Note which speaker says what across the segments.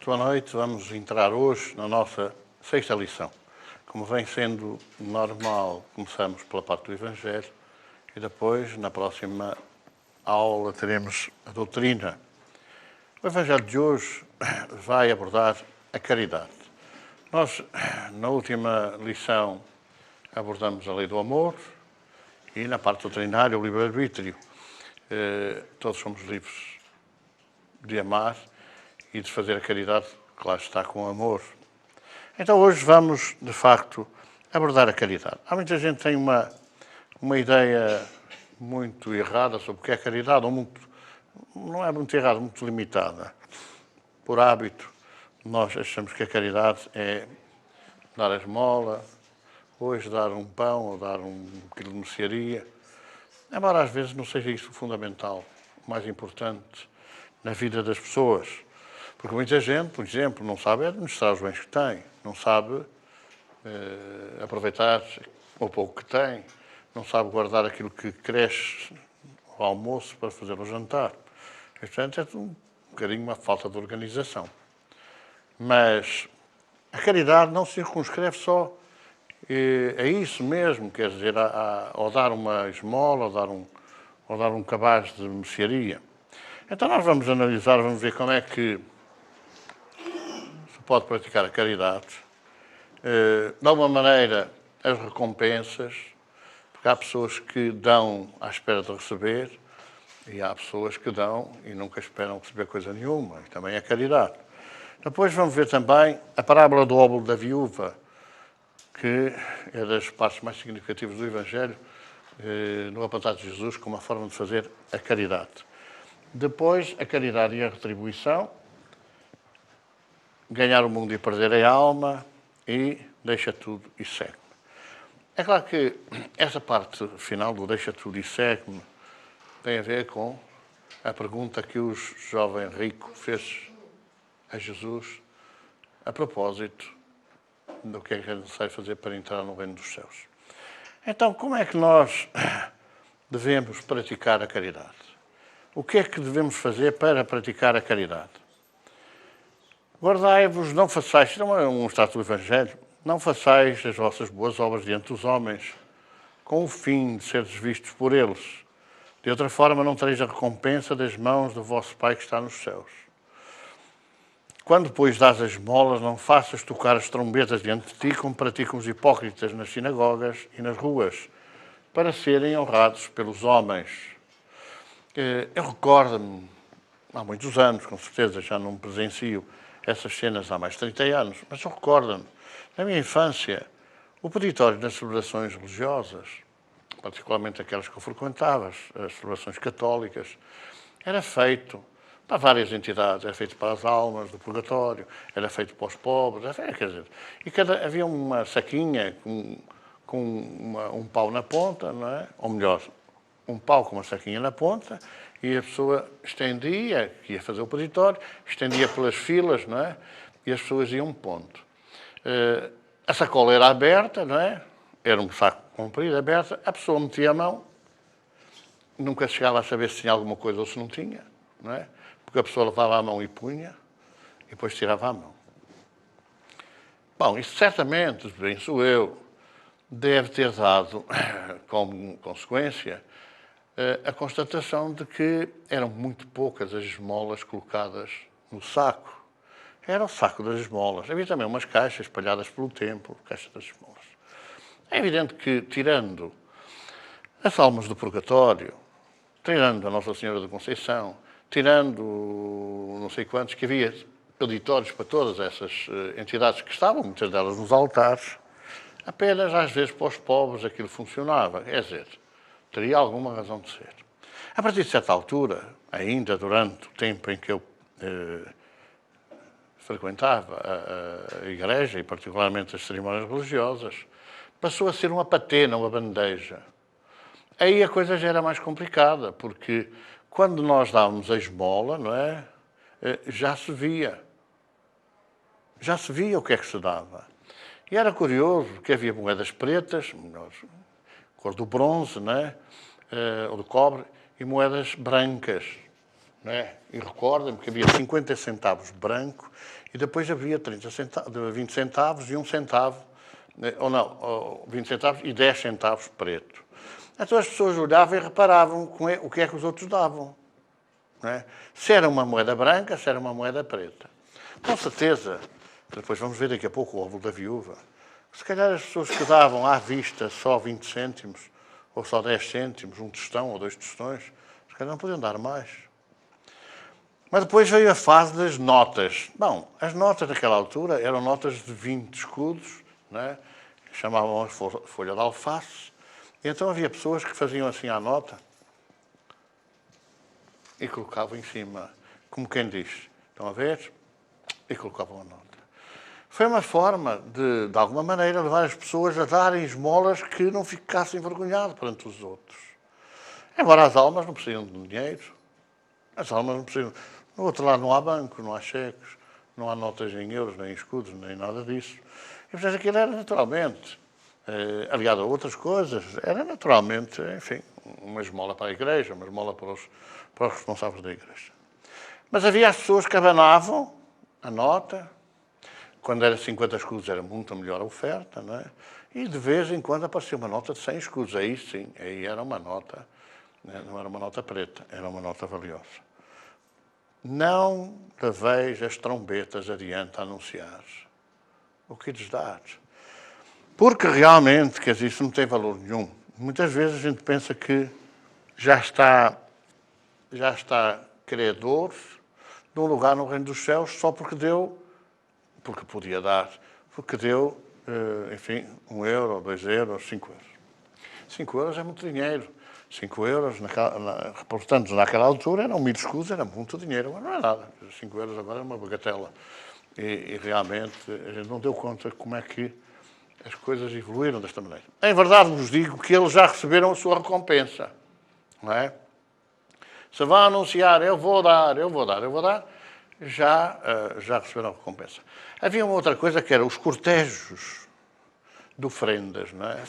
Speaker 1: boa noite. Vamos entrar hoje na nossa sexta lição. Como vem sendo normal, começamos pela parte do Evangelho e depois, na próxima aula, teremos a doutrina. O Evangelho de hoje vai abordar a caridade. Nós, na última lição, abordamos a lei do amor e, na parte doutrinária, o livre-arbítrio. Todos somos livres de amar e de fazer a caridade que lá está com amor. Então hoje vamos, de facto, abordar a caridade. Há muita gente que tem uma ideia muito errada sobre o que é caridade, ou muito, não é muito errada, muito limitada. Por hábito, nós achamos que a caridade é dar a esmola, hoje dar um pão ou dar um quilo de mercearia. Embora às vezes não seja isso o fundamental, o mais importante na vida das pessoas. Porque muita gente, por exemplo, não sabe administrar os bens que tem, não sabe aproveitar o pouco que tem, não sabe guardar aquilo que cresce ao almoço para fazer o jantar. Portanto, é um bocadinho uma falta de organização. Mas a caridade não se circunscreve só a isso mesmo, quer dizer, ao dar uma esmola, ou dar um cabaz de mercearia. Então nós vamos analisar, vamos ver como é que se pode praticar a caridade. De alguma maneira, as recompensas, porque há pessoas que dão à espera de receber e há pessoas que dão e nunca esperam receber coisa nenhuma, e também a caridade. Depois vamos ver também a parábola do óbolo da viúva, que é das partes mais significativas do Evangelho, no apontar de Jesus como uma forma de fazer a caridade. Depois, a caridade e a retribuição, ganhar o mundo e perder a alma, e deixa tudo e segue-me. É claro que essa parte final do deixa tudo e segue-me tem a ver com a pergunta que o jovem rico fez a Jesus a propósito do que é necessário fazer para entrar no reino dos céus. Então, como é que nós devemos praticar a caridade? O que é que devemos fazer para praticar a caridade? Guardai-vos, não façais, não é um extrato do Evangelho, não façais as vossas boas obras diante dos homens, com o fim de seres vistos por eles. De outra forma, não tereis a recompensa das mãos do vosso Pai que está nos céus. Quando, pois, dás as esmolas, não faças tocar as trombetas diante de ti, como praticam os hipócritas nas sinagogas e nas ruas, para serem honrados pelos homens. Eu recordo-me, há muitos anos, com certeza, já não presencio essas cenas há mais de 30 anos, mas eu recordo-me, na minha infância, o peditório nas celebrações religiosas, particularmente aquelas que eu frequentava, as celebrações católicas, era feito para várias entidades, era feito para as almas do purgatório, era feito para os pobres, quer dizer, e havia uma saquinha com um pau na ponta, não é? Ou melhor, um pau com uma saquinha na ponta, e a pessoa estendia, que ia fazer o peditório, estendia pelas filas, não é? E as pessoas iam pondo. A sacola era aberta, não é? Era um saco comprido, aberto, a pessoa metia a mão, nunca chegava a saber se tinha alguma coisa ou se não tinha, não é? Porque a pessoa levava a mão e punha, e depois tirava a mão. Bom, isso certamente, penso eu, deve ter dado como consequência a constatação de que eram muito poucas as esmolas colocadas no saco. Era o saco das esmolas. Havia também umas caixas espalhadas pelo templo, caixas das esmolas. É evidente que, tirando as almas do purgatório, tirando a Nossa Senhora da Conceição, tirando não sei quantos, que havia peditórios para todas essas entidades que estavam, muitas delas nos altares, apenas às vezes para os pobres aquilo funcionava. Quer dizer, teria alguma razão de ser. A partir de certa altura, ainda durante o tempo em que eu frequentava a igreja, e particularmente as cerimónias religiosas, passou a ser uma patena, uma bandeja. Aí a coisa já era mais complicada, porque quando nós dávamos a esmola, não é? Já se via. Já se via o que é que se dava. E era curioso que havia moedas pretas, cor do bronze, não é? Ou do cobre, e moedas brancas. Não é? E recorda-me que havia 50 centavos branco E depois havia 30 centavos, 20 centavos e 1 centavo, ou não, ou 20 centavos e 10 centavos preto. Então as pessoas olhavam e reparavam o que é que os outros davam. Não é? Se era uma moeda branca, se era uma moeda preta. Com certeza, depois vamos ver daqui a pouco o óvulo da viúva, se calhar as pessoas que davam à vista só 20 cêntimos, ou só 10 cêntimos, um tostão ou 2 tostões, se calhar não podiam dar mais. Mas depois veio a fase das notas. Bom, as notas naquela altura eram notas de 20 escudos, não é? Chamavam a folha de alface. E então havia pessoas que faziam assim a nota e colocavam em cima, como quem diz, estão a ver? E colocavam a nota. Foi uma forma de alguma maneira, levar as pessoas a darem esmolas que não ficassem envergonhadas perante os outros. Embora as almas não precisam de dinheiro. As almas não precisam. No outro lado não há banco, não há cheques, não há notas em euros, nem em escudos, nem nada disso. E, portanto, aquilo era naturalmente, aliado a outras coisas, era naturalmente, enfim, uma esmola para a igreja, uma esmola para os responsáveis da igreja. Mas havia as pessoas que abanavam a nota. Quando era 50 escudos era muito melhor a oferta, não é? E de vez em quando aparecia uma nota de 100 escudos. Aí sim, aí era uma nota, não era uma nota preta, era uma nota valiosa. Não leveis as trombetas adiante a anunciar o que lhes dás. Porque realmente, quer dizer, isso não tem valor nenhum. Muitas vezes a gente pensa que já está credor de um lugar no reino dos céus só porque deu, porque podia dar, porque deu, enfim, 1 euro, 2 euros, 5 euros. 5 euros é muito dinheiro. 5 euros, portanto, naquela altura, eram 1000 escudos, era muito dinheiro, mas não é nada. 5 euros agora é uma bagatela. E realmente a gente não deu conta como é que as coisas evoluíram desta maneira. Em verdade vos digo que eles já receberam a sua recompensa. Não é? Se vão anunciar, eu vou dar, já receberam a recompensa. Havia uma outra coisa que era os cortejos de ofrendas. Não é?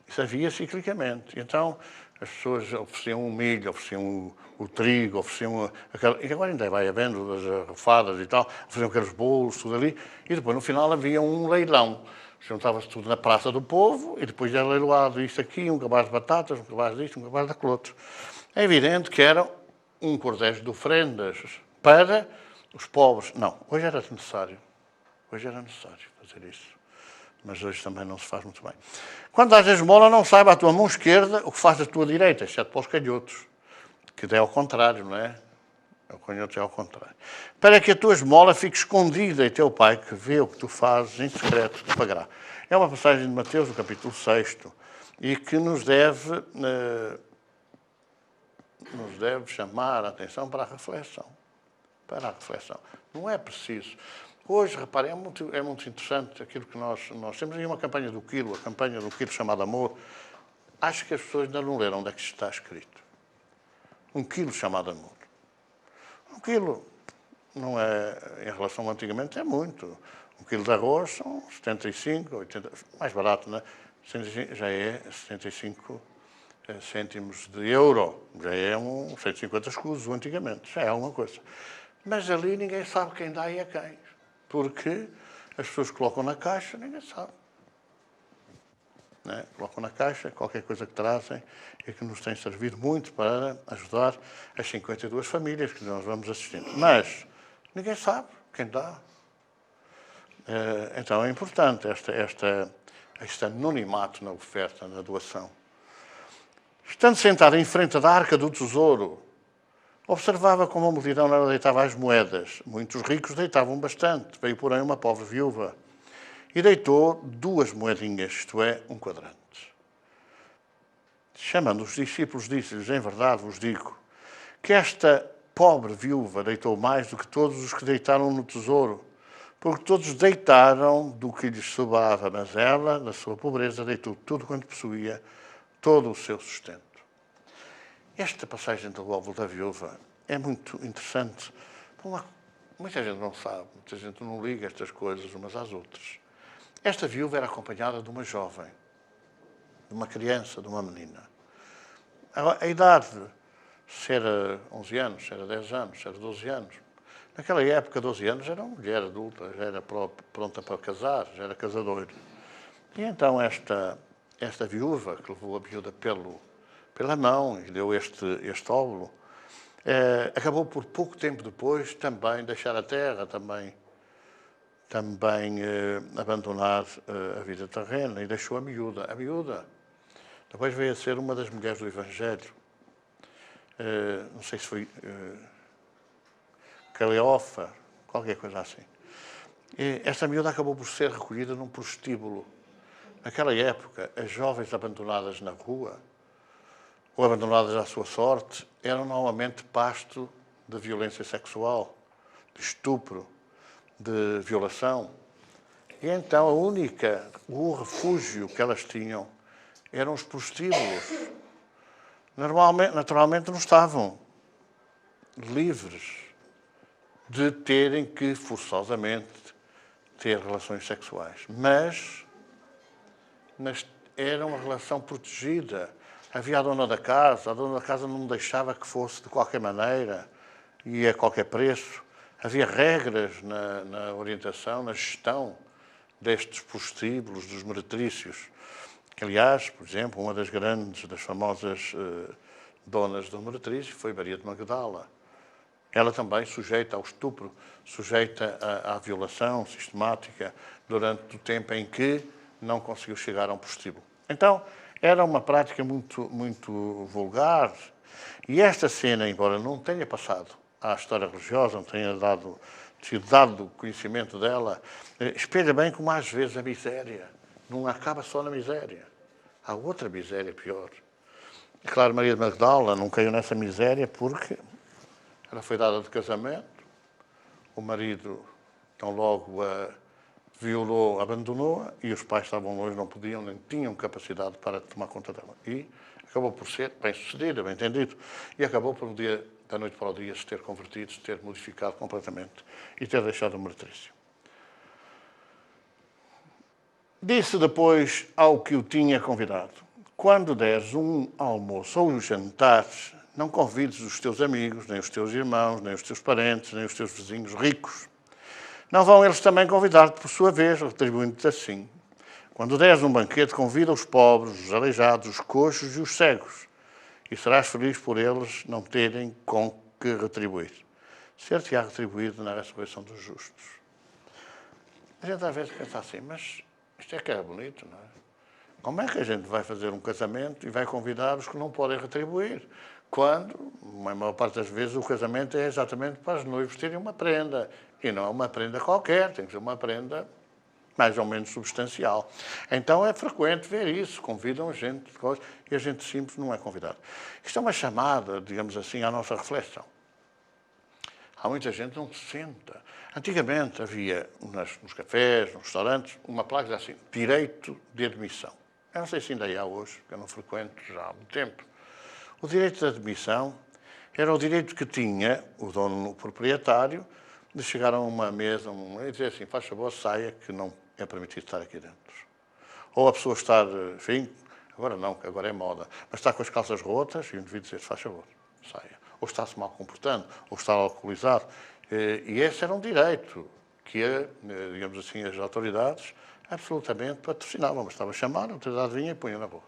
Speaker 1: Isso havia ciclicamente. Então, as pessoas ofereciam o milho, ofereciam o trigo, ofereciam e agora ainda vai havendo as arrofadas e tal, ofereciam aqueles bolos, tudo ali, e depois no final havia um leilão. Juntava-se tudo na praça do povo e depois era leiloado isto aqui, um cabaz de batatas, um cabaz disto, um cabaz daquele outro. É evidente que era um cortejo de ofrendas para os pobres. Não, hoje era necessário. Hoje era necessário fazer isso. Mas hoje também não se faz muito bem. Quando dás a esmola, não saiba a tua mão esquerda o que faz a tua direita, exceto para os canhotos, que é ao contrário, não é? O canhoto é ao contrário. Para que a tua esmola fique escondida e teu pai, que vê o que tu fazes em secreto, te pagará. É uma passagem de Mateus, no capítulo 6, e que nos deve chamar a atenção para a reflexão. Para a reflexão. Não é preciso. Hoje, reparem, é muito interessante aquilo que nós temos aí uma campanha do quilo, a campanha do quilo chamada Amor. Acho que as pessoas ainda não leram onde é que está escrito. Um quilo chamado Amor. Um quilo não é, em relação a antigamente, é muito. Um quilo de arroz são 75, 80, mais barato, não é? Já é 75 cêntimos de euro. Já é 150 escudos, antigamente. Já é alguma coisa. Mas ali ninguém sabe quem dá e a quem. Porque as pessoas colocam na caixa, ninguém sabe. Né? Colocam na caixa qualquer coisa que trazem e que nos tem servido muito para ajudar as 52 famílias que nós vamos assistindo. Mas ninguém sabe quem dá. Então é importante este anonimato na oferta, na doação. Estando sentado em frente da arca do tesouro, observava como a multidão nela deitava as moedas. Muitos ricos deitavam bastante. Veio, porém, uma pobre viúva e deitou 2 moedinhas, isto é, 1 quadrante. Chamando os discípulos, disse-lhes, em verdade vos digo, que esta pobre viúva deitou mais do que todos os que deitaram no tesouro, porque todos deitaram do que lhes sobrava, mas ela, na sua pobreza, deitou tudo quanto possuía, todo o seu sustento. Esta passagem do óvulo da viúva é muito interessante. Muita gente não sabe, muita gente não liga estas coisas umas às outras. Esta viúva era acompanhada de uma jovem, de uma criança, de uma menina. A idade, se era 11 anos, se era 10 anos, se era 12 anos, Naquela época, 12 anos, era uma mulher adulta, já era pronta para casar, já era casadoira. E então esta viúva, que levou a miúda pela mão e deu este óvulo, acabou por pouco tempo depois também deixar a terra, também abandonar a vida terrena e deixou a miúda. A miúda depois veio a ser uma das mulheres do Evangelho. Não sei se foi Caleofa, qualquer coisa assim. E esta miúda acabou por ser recolhida num prostíbulo. Naquela época, as jovens abandonadas na rua ou abandonadas à sua sorte eram normalmente pasto de violência sexual, de estupro, de violação. E então o refúgio que elas tinham eram os prostíbulos. Naturalmente não estavam livres de terem que forçosamente ter relações sexuais, mas era uma relação protegida. Havia a dona da casa não deixava que fosse de qualquer maneira e a qualquer preço. Havia regras na orientação, na gestão destes prostíbulos, dos meretrícios. Aliás, por exemplo, uma das famosas donas do meretrício foi Maria de Magdala. Ela também sujeita ao estupro, sujeita à violação sistemática durante o tempo em que não conseguiu chegar a um prostíbulo. Então, era uma prática muito vulgar. E esta cena, embora não tenha passado à história religiosa, não tenha sido dado conhecimento dela, espelha bem como às vezes a miséria não acaba só na miséria. Há outra miséria pior. E, claro, Maria de Magdala não caiu nessa miséria porque ela foi dada de casamento, o marido, tão logo a violou, abandonou-a e os pais estavam longe, não podiam, nem tinham capacidade para tomar conta dela. E acabou por ser bem-sucedida, bem entendido, e acabou por um dia, da noite para o dia, se ter convertido, se ter modificado completamente e ter deixado o meretrício. Disse depois ao que o tinha convidado: quando deres um almoço ou um jantar, não convides os teus amigos, nem os teus irmãos, nem os teus parentes, nem os teus vizinhos ricos. Não vão eles também convidar-te por sua vez, retribuindo-te assim. Quando deres um banquete, convida os pobres, os aleijados, os coxos e os cegos, e serás feliz por eles não terem com que retribuir. Ser-te-á retribuído na ressurreição dos justos. A gente às vezes pensa assim, mas isto é que era bonito, não é? Como é que a gente vai fazer um casamento e vai convidar os que não podem retribuir? Quando, a maior parte das vezes, o casamento é exatamente para os noivos terem uma prenda. E não é uma prenda qualquer, tem que ser uma prenda mais ou menos substancial. Então é frequente ver isso, convidam gente de coisa e a gente simples não é convidado. Isto é uma chamada, digamos assim, à nossa reflexão. Há muita gente que não se senta. Antigamente havia nos cafés, nos restaurantes, uma placa assim, direito de admissão. Eu não sei se ainda há hoje, porque eu não frequento já há muito tempo. O direito de admissão era o direito que tinha o dono, o proprietário, de chegar a uma mesa e dizer assim, faz favor, saia, que não é permitido estar aqui dentro. Ou a pessoa estar, enfim, agora não, que agora é moda, mas está com as calças rotas e o indivíduo dizer, faz favor, saia. Ou está-se mal comportando, ou está alcoolizado. E esse era um direito que, digamos assim, as autoridades absolutamente patrocinavam. Bastava chamar, a autoridade vinha e punha na rua.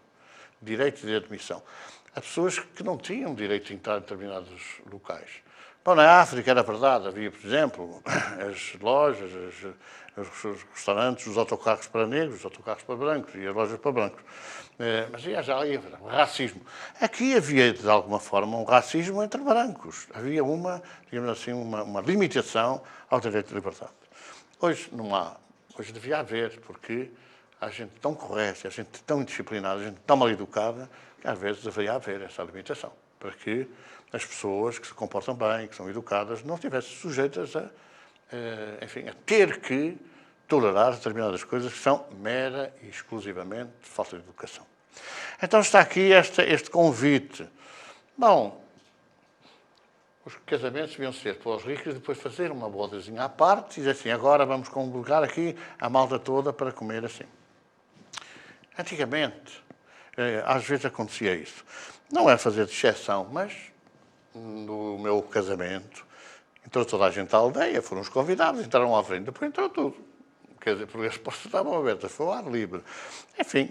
Speaker 1: Direito de admissão. Há pessoas que não tinham direito de entrar em determinados locais. Bom, na África era verdade, havia, por exemplo, as lojas, os restaurantes, os autocarros para negros, os autocarros para brancos e as lojas para brancos. Mas já havia racismo. Aqui havia, de alguma forma, um racismo entre brancos. Havia digamos assim, uma limitação ao direito de liberdade. Hoje não há. Hoje devia haver, porque há gente tão correta, há gente tão indisciplinada, há gente tão mal educada, que às vezes deveria haver essa limitação, para que as pessoas que se comportam bem, que são educadas, não estivessem sujeitas enfim, a ter que tolerar determinadas coisas que são mera e exclusivamente falta de educação. Então está aqui este convite. Bom, os casamentos deviam ser para os ricos e depois fazer uma bodazinha à parte e dizer assim, agora vamos congregar aqui a malta toda para comer assim. Antigamente, às vezes acontecia isso. Não é fazer de exceção, mas no meu casamento, Entrou toda a gente à aldeia, foram os convidados, entraram à frente, depois entrou tudo. Quer dizer, porque as portas estavam abertas, foi ao ar livre. Enfim,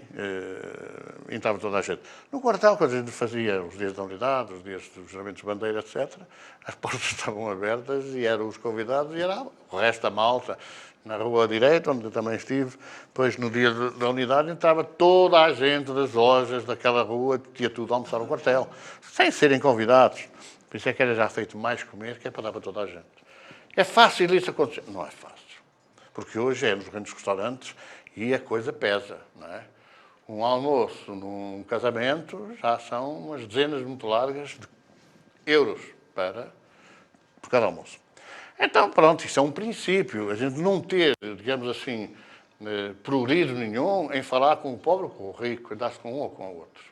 Speaker 1: entrava toda a gente. No quartel, quando a gente fazia os dias da unidade, os dias dos juramentos de bandeira, etc., as portas estavam abertas e eram os convidados e era o resto da malta. Na rua direita, onde eu também estive, depois no dia da unidade entrava toda a gente das lojas daquela rua, tinha tudo a almoçar no quartel, sem serem convidados. Por isso é que era já feito mais comer, que é para dar para toda a gente. É fácil isso acontecer? Não é fácil. Porque hoje é nos grandes restaurantes e a coisa pesa, não é? Um almoço num casamento já são umas dezenas muito largas de euros por cada almoço. Então, pronto, isto é um princípio. A gente não ter, digamos assim, progresso nenhum em falar com o pobre ou com o rico, andar-se com um ou com o outro.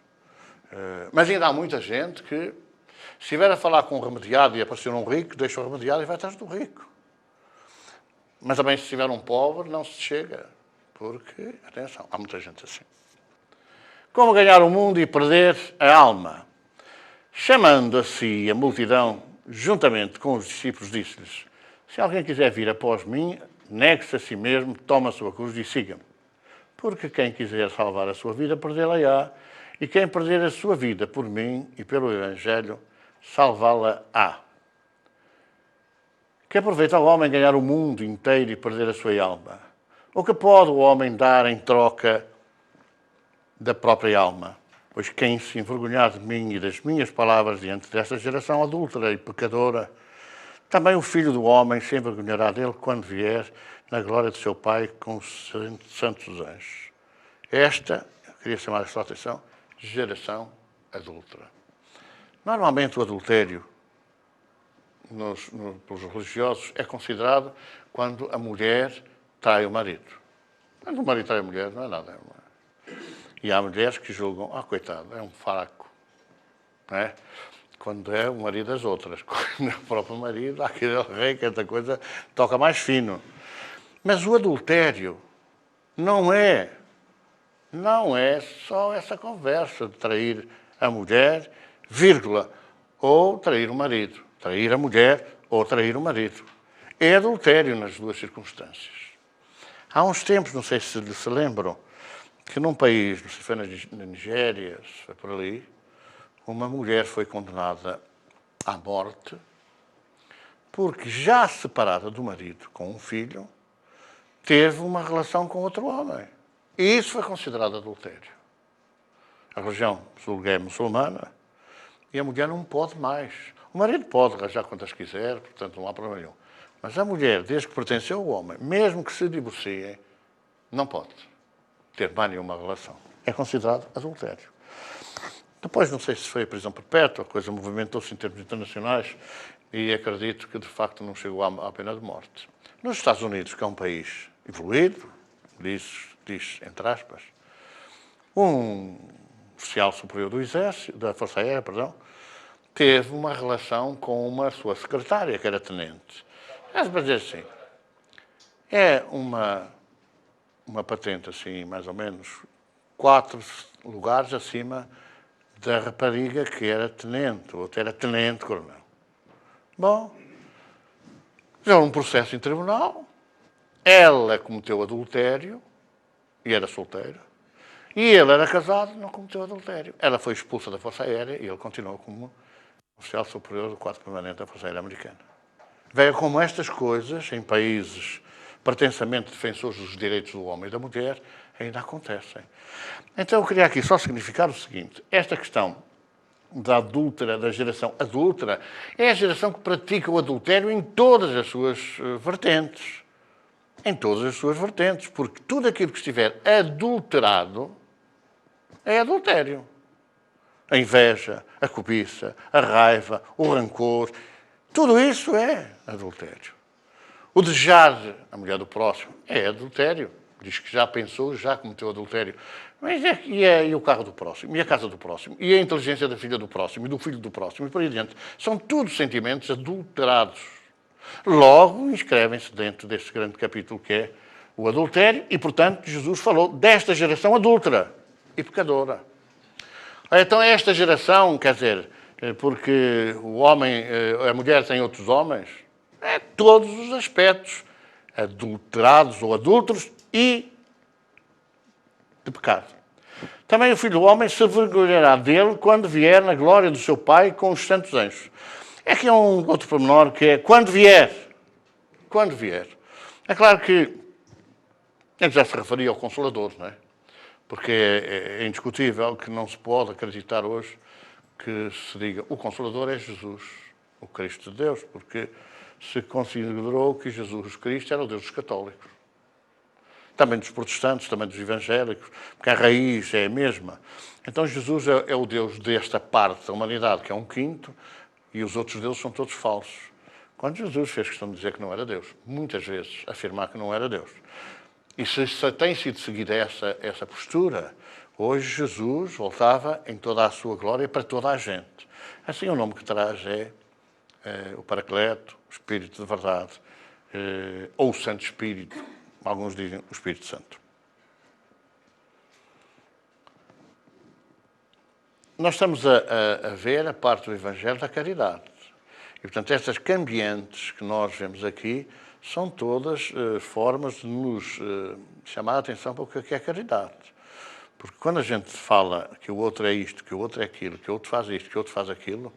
Speaker 1: Mas ainda há muita gente que, se estiver a falar com um remediado e aparecer um rico, deixa o remediado e vai atrás do rico. Mas também, se tiver um pobre, não se chega. Porque, atenção, há muita gente assim. Como ganhar o mundo e perder a alma? Chamando a si a multidão, juntamente com os discípulos, disse-lhes: se alguém quiser vir após mim, negue-se a si mesmo, toma a sua cruz e siga-me. Porque quem quiser salvar a sua vida, perdê-la-á. E quem perder a sua vida por mim e pelo Evangelho, salvá-la-á. Que aproveita o homem ganhar o mundo inteiro e perder a sua alma? O que pode o homem dar em troca da própria alma? Pois quem se envergonhar de mim e das minhas palavras diante desta geração adúltera e pecadora, também o Filho do Homem se envergonhará dele quando vier na glória de seu Pai com os santos anjos. Esta, eu queria chamar a sua atenção, geração adúltera. Normalmente o adultério pelos religiosos é considerado quando a mulher trai o marido. Quando o marido trai a mulher, não é nada. E há mulheres que julgam, coitado, é um fraco. Não é? Quando é o marido das outras. Quando é o próprio marido, aquele rei, que esta coisa toca mais fino. Mas o adultério não é só essa conversa de trair a mulher, vírgula, ou trair o marido. Trair a mulher ou trair o marido. É adultério nas duas circunstâncias. Há uns tempos, não sei se se lembram, que num país, não sei se foi na Nigéria, se foi por ali, uma mulher foi condenada à morte porque, já separada do marido com um filho, teve uma relação com outro homem. E isso foi considerado adultério. A religião é muçulmana e a mulher não pode mais. O marido pode arranjar quantas quiser, portanto não há problema nenhum. Mas a mulher, desde que pertence ao homem, mesmo que se divorciem, não pode ter mais nenhuma relação. É considerado adultério. Depois, não sei se foi a prisão perpétua, a coisa movimentou-se em termos internacionais e acredito que, de facto, não chegou à pena de morte. Nos Estados Unidos, que é um país evoluído, diz entre aspas, um oficial superior do Exército, da Força Aérea, teve uma relação com uma sua secretária, que era tenente. Mas, para dizer assim, é uma patente, assim, mais ou menos, 4 lugares acima da rapariga que era tenente, ou era tenente-coronel. Bom, fizeram um processo em tribunal, ela cometeu adultério, e era solteira, e ele era casado, não cometeu adultério. Ela foi expulsa da Força Aérea e ele continuou como oficial superior do quadro permanente da Força Aérea Americana. Veio como estas coisas, em países pretensamente defensores dos direitos do homem e da mulher, ainda acontecem. Então eu queria aqui só significar o seguinte: esta questão da geração adúltera, é a geração que pratica o adultério em todas as suas vertentes. Em todas as suas vertentes, porque tudo aquilo que estiver adulterado é adultério. A inveja, a cobiça, a raiva, o rancor, tudo isso é adultério. O desejar a mulher do próximo é adultério. Diz que já pensou, já cometeu adultério. Mas e o carro do próximo? E a casa do próximo? E a inteligência da filha do próximo? E do filho do próximo? E por aí adiante. São tudo sentimentos adulterados. Logo, inscrevem-se dentro deste grande capítulo que é o adultério e, portanto, Jesus falou desta geração adúltera e pecadora. Então, esta geração, quer dizer, porque o homem, a mulher tem outros homens, É todos os aspectos, adulterados ou adúlteros e de pecado. Também o Filho do Homem se vergonhará dele quando vier na glória do seu Pai com os santos anjos. É que é um outro pormenor que é quando vier. Quando vier. É claro que ele já se referia ao Consolador, não é? Porque é indiscutível que não se pode acreditar hoje que se diga o Consolador é Jesus, o Cristo de Deus, porque se considerou que Jesus Cristo era o Deus dos católicos. Também dos protestantes, também dos evangélicos, porque a raiz é a mesma. Então Jesus é o Deus desta parte da humanidade, que é um quinto, e os outros deuses são todos falsos. Quando Jesus fez questão de dizer que não era Deus, muitas vezes afirmar que não era Deus. E se tem sido seguida essa postura, hoje Jesus voltava em toda a sua glória para toda a gente. Assim o nome que traz é o Paracleto, o Espírito de Verdade, ou o Santo Espírito. Alguns dizem o Espírito Santo. Nós estamos a ver a parte do Evangelho da caridade. E, portanto, estas cambiantes que nós vemos aqui são todas formas de nos chamar a atenção para o que é caridade. Porque quando a gente fala que o outro é isto, que o outro é aquilo, que o outro faz isto, que o outro faz aquilo,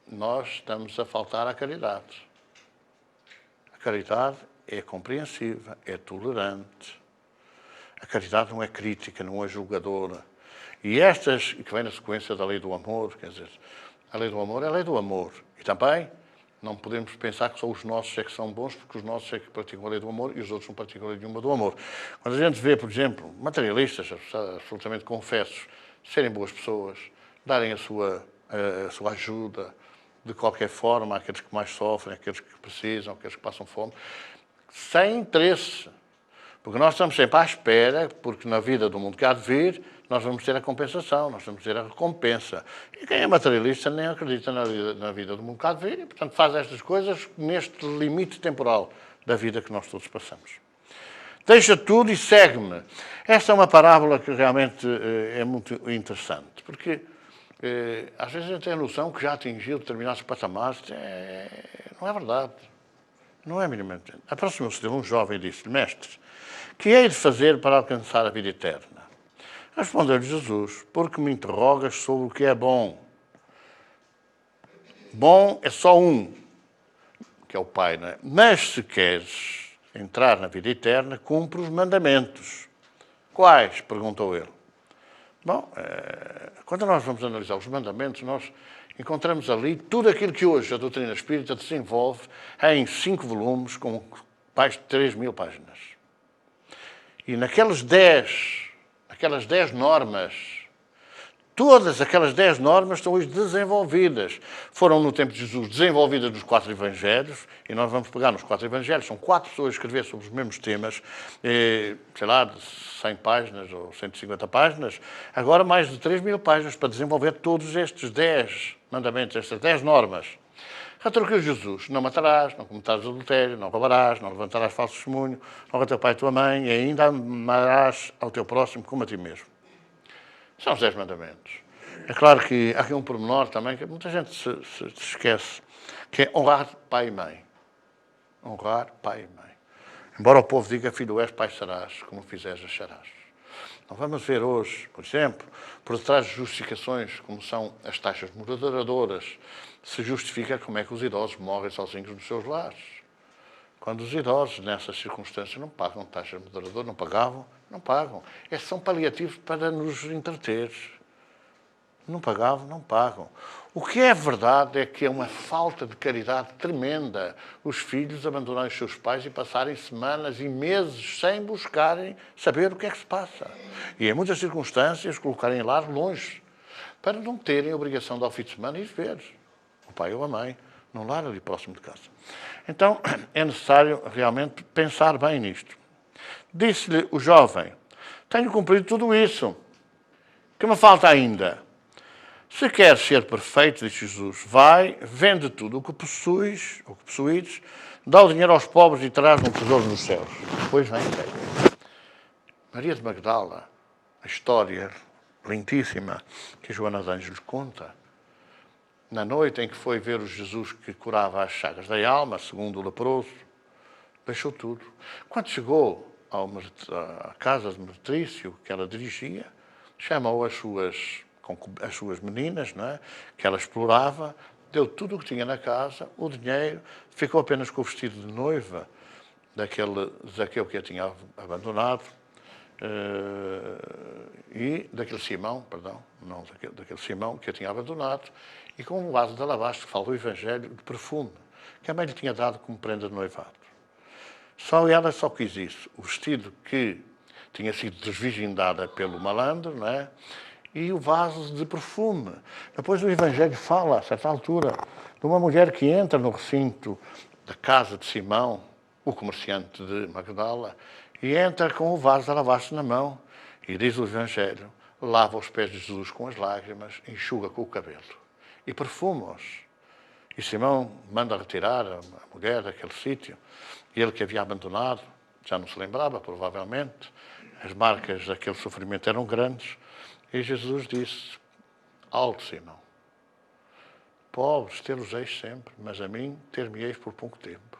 Speaker 1: nós estamos a faltar à caridade. A caridade é compreensiva, é tolerante. A caridade não é crítica, não é julgadora. E estas, que vem na sequência da lei do amor, quer dizer, a lei do amor é a lei do amor. E também não podemos pensar que só os nossos é que são bons, porque os nossos é que praticam a lei do amor e os outros não praticam a lei nenhuma do amor. Quando a gente vê, por exemplo, materialistas absolutamente confessos, serem boas pessoas, darem a sua ajuda de qualquer forma àqueles que mais sofrem, àqueles que precisam, àqueles que passam fome, sem interesse. Porque nós estamos sempre à espera, porque na vida do mundo que há de vir, nós vamos ter a compensação, nós vamos ter a recompensa. E quem é materialista nem acredita na vida do mundo que há de vir e, portanto, faz estas coisas neste limite temporal da vida que nós todos passamos. Deixa tudo e segue-me. Esta é uma parábola que realmente é muito interessante, porque às vezes a gente tem a noção que já atingiu determinados patamares. Não é verdade. Não é minimamente. Aproximou-se dele um jovem e disse-lhe: Mestre, que hei de fazer para alcançar a vida eterna? Respondeu-lhe Jesus: Porque me interrogas sobre o que é bom? Bom é só um, que é o Pai, não é? Mas se queres entrar na vida eterna, cumpre os mandamentos. Quais? Perguntou ele. Bom, quando nós vamos analisar os mandamentos, nós encontramos ali tudo aquilo que hoje a doutrina espírita desenvolve em 5 volumes com mais de 3.000 páginas. E naquelas 10 normas, todas aquelas 10 normas estão hoje desenvolvidas. Foram, no tempo de Jesus, desenvolvidas nos 4 Evangelhos, e nós vamos pegar nos 4 Evangelhos, são 4 pessoas a escrever sobre os mesmos temas, sei lá, de 100 páginas ou 150 páginas, agora mais de 3.000 páginas para desenvolver todos estes 10 mandamentos, estas 10 normas. Retrucou Jesus: não matarás, não cometerás adultério, não roubarás, não levantarás falso testemunho, honra teu pai e tua mãe, e ainda amarás ao teu próximo como a ti mesmo. São os 10 mandamentos. É claro que há aqui um pormenor também que muita gente se esquece, que é honrar pai e mãe. Honrar pai e mãe. Embora o povo diga: filho és, pai serás, como fizeres, acharás. Não vamos ver hoje, por exemplo, por detrás de justificações como são as taxas moderadoras, se justifica como é que os idosos morrem sozinhos nos seus lares. Quando os idosos, nessas circunstâncias, não pagam taxas moderadoras, não pagavam, não pagam. Esses são paliativos para nos entreter. Não pagavam, não pagam. O que é verdade é que é uma falta de caridade tremenda os filhos abandonarem os seus pais e passarem semanas e meses sem buscarem saber o que é que se passa. E, em muitas circunstâncias, colocarem lar longe, para não terem a obrigação de, ao fim de semana, ir ver o pai ou a mãe num lar ali próximo de casa. Então, é necessário realmente pensar bem nisto. Disse-lhe o jovem: tenho cumprido tudo isso. Que me falta ainda? Se queres ser perfeito, disse Jesus, vai, vende tudo o que possuis, dá o dinheiro aos pobres e terás um tesouro nos céus. Depois vem. Maria de Magdala, a história lindíssima que Joana de Ângeles conta, na noite em que foi ver o Jesus que curava as chagas da alma, segundo o leproso, deixou tudo. Quando chegou à casa de Meretrício, que ela dirigia, chamou as suas meninas, não é? Que ela explorava, deu tudo o que tinha na casa, o dinheiro, ficou apenas com o vestido de noiva daquele Zaqueu que a tinha abandonado, e daquele Simão, perdão, não daquele Simão que a tinha abandonado, e com um vaso de alabastro que fala do Evangelho de perfume, que a mãe lhe tinha dado como prenda de noivado. Só ela só quis isso. O vestido que tinha sido desvirgindada pelo malandro, não é? E o vaso de perfume. Depois o Evangelho fala, a certa altura, de uma mulher que entra no recinto da casa de Simão, o comerciante de Magdala, e entra com o vaso de alabastro na mão. E diz o Evangelho, lava os pés de Jesus com as lágrimas, enxuga com o cabelo e perfuma-os. E Simão manda retirar a mulher daquele sítio. Ele que havia abandonado, já não se lembrava, provavelmente. As marcas daquele sofrimento eram grandes. E Jesus disse, alto, Simão. Pobres tê-los-eis sempre, mas a mim ter-me-eis por pouco tempo.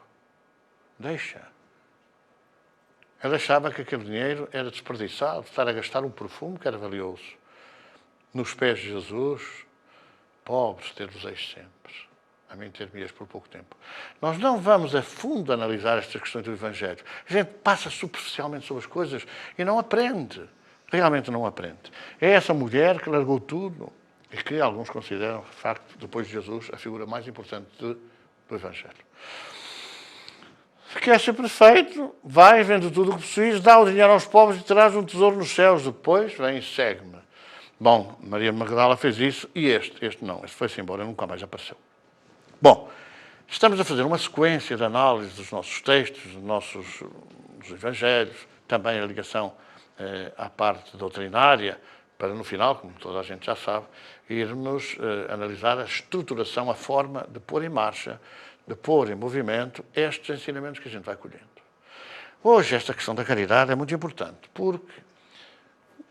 Speaker 1: Deixa. Ele achava que aquele dinheiro era desperdiçado, estar a gastar um perfume que era valioso. Nos pés de Jesus, pobres ter-vos-eis sempre. A mim ter-me-eis por pouco tempo. Nós não vamos a fundo analisar estas questões do Evangelho. A gente passa superficialmente sobre as coisas e não aprende. Realmente não aprende. É essa mulher que largou tudo e que alguns consideram, de facto, depois de Jesus, a figura mais importante do Evangelho. Se quer ser perfeito, vai, vende tudo o que possuis, dá o dinheiro aos pobres e terás um tesouro nos céus. Depois, vem e segue-me. Bom, Maria Magdala fez isso e este não. Este foi-se embora, nunca mais apareceu. Bom, estamos a fazer uma sequência de análise dos nossos textos, dos Evangelhos, também a ligação à parte doutrinária, para no final, como toda a gente já sabe, irmos analisar a estruturação, a forma de pôr em marcha, de pôr em movimento estes ensinamentos que a gente vai colhendo. Hoje, esta questão da caridade é muito importante, porque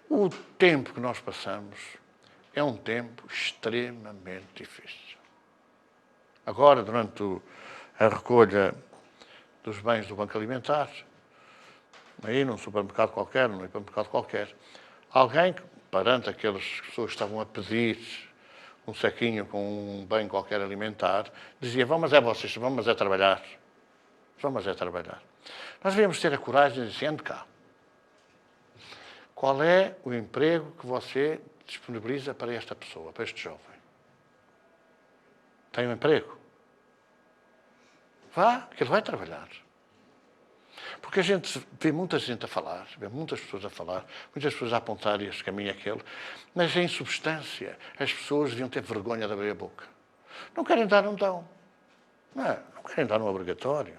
Speaker 1: o tempo que nós passamos é um tempo extremamente difícil. Agora, durante a recolha dos bens do Banco Alimentar, aí num supermercado qualquer, num hipermercado qualquer, alguém, perante aquelas pessoas que estavam a pedir um saquinho com um bem qualquer alimentar, dizia, vamos é vocês, vamos é trabalhar. Vamos é trabalhar. Nós devíamos ter a coragem de dizer, ande cá. Qual é o emprego que você disponibiliza para esta pessoa, para este jovem? Tem um emprego? Vá, que ele vai trabalhar. Porque a gente vê muita gente a falar, vê muitas pessoas a falar, muitas pessoas a apontar este caminho e aquele, mas em substância as pessoas deviam ter vergonha de abrir a boca. Não querem dar, não dão. Não querem dar no obrigatório.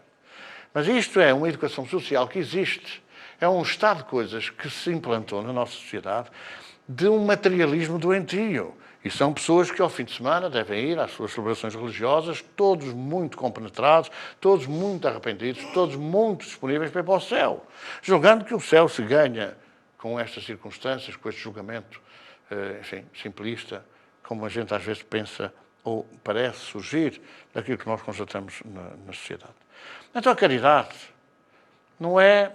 Speaker 1: Mas isto é uma educação social que existe. É um estado de coisas que se implantou na nossa sociedade de um materialismo doentio. E são pessoas que ao fim de semana devem ir às suas celebrações religiosas, todos muito compenetrados, todos muito arrependidos, todos muito disponíveis para ir para o céu, julgando que o céu se ganha com estas circunstâncias, com este julgamento, enfim, simplista, como a gente às vezes pensa ou parece surgir daquilo que nós constatamos na sociedade. Então a caridade não é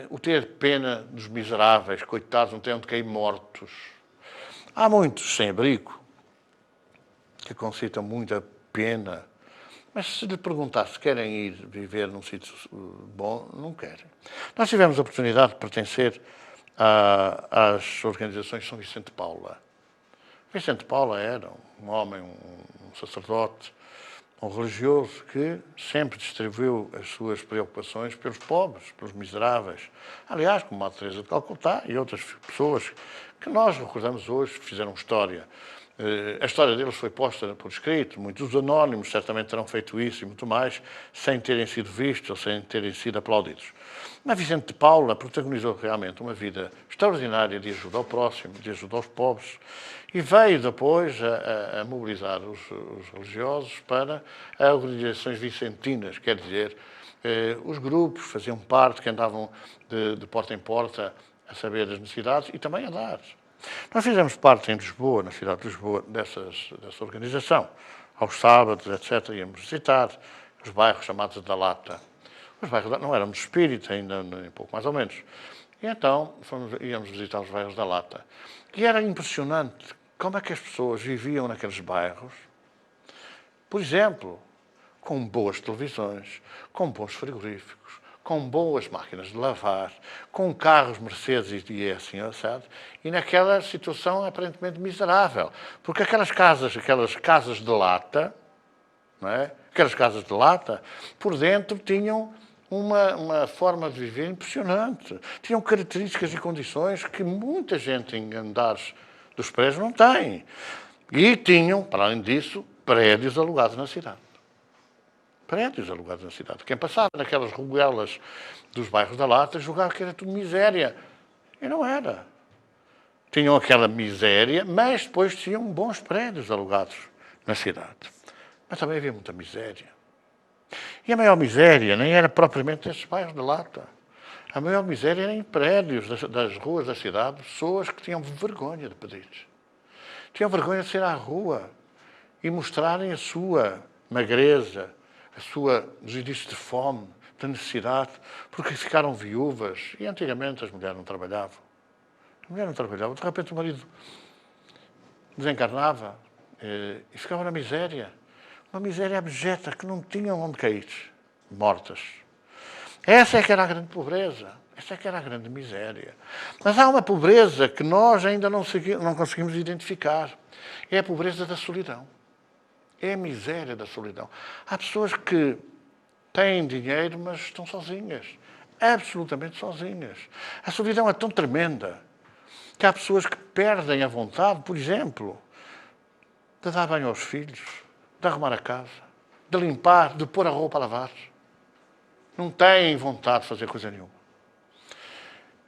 Speaker 1: o ter pena dos miseráveis, coitados, não têm onde cair mortos. Há muitos sem abrigo que concitam muita pena, mas se lhe perguntar se querem ir viver num sítio bom, não querem. Nós tivemos a oportunidade de pertencer às organizações de São Vicente de Paula. Vicente de Paula era um homem, um sacerdote, um religioso que sempre distribuiu as suas preocupações pelos pobres, pelos miseráveis. Aliás, como a Teresa de Calcutá e outras pessoas que nós recordamos hoje, que fizeram história. A história deles foi posta por escrito, muitos anónimos certamente terão feito isso e muito mais, sem terem sido vistos ou sem terem sido aplaudidos. Mas Vicente de Paula protagonizou realmente uma vida extraordinária de ajuda ao próximo, de ajuda aos pobres, e veio depois a mobilizar os religiosos para as organizações vicentinas, quer dizer, os grupos faziam parte, que andavam de porta em porta a saber das necessidades e também a dar. Nós fizemos parte em Lisboa, na cidade de Lisboa, dessa organização. aos sábados, etc., íamos visitar os bairros chamados da Lata. Os bairros não éramos espírita ainda, nem pouco mais ou menos. E então íamos visitar os bairros da Lata. E era impressionante como é que as pessoas viviam naqueles bairros, por exemplo, com boas televisões, com bons frigoríficos, com boas máquinas de lavar, com carros Mercedes e assim, sabe? E naquela situação aparentemente miserável. Porque aquelas casas de lata, não é? Aquelas casas de lata, por dentro tinham uma forma de viver impressionante. Tinham características e condições que muita gente em andares dos prédios não tem. E tinham, para além disso, prédios alugados na cidade. Prédios alugados na cidade. Quem passava naquelas ruelas dos bairros da Lata julgava que era tudo miséria. E não era. Tinham aquela miséria, mas depois tinham bons prédios alugados na cidade. Mas também havia muita miséria. E a maior miséria nem era propriamente esses bairros de Lata. A maior miséria era em prédios das ruas da cidade, pessoas que tinham vergonha de pedir. Tinham vergonha de sair à rua e mostrarem a sua magreza, os indícios de fome, de necessidade, porque ficaram viúvas. E antigamente as mulheres não trabalhavam. A mulher não trabalhava. De repente o marido desencarnava e ficava na miséria. Uma miséria abjeta, que não tinham onde cair, mortas. Essa é que era a grande pobreza. Essa é que era a grande miséria. Mas há uma pobreza que nós ainda não conseguimos identificar. É a pobreza da solidão. É a miséria da solidão. Há pessoas que têm dinheiro, mas estão sozinhas. Absolutamente sozinhas. A solidão é tão tremenda que há pessoas que perdem a vontade, por exemplo, de dar banho aos filhos, de arrumar a casa, de limpar, de pôr a roupa a lavar. Não têm vontade de fazer coisa nenhuma.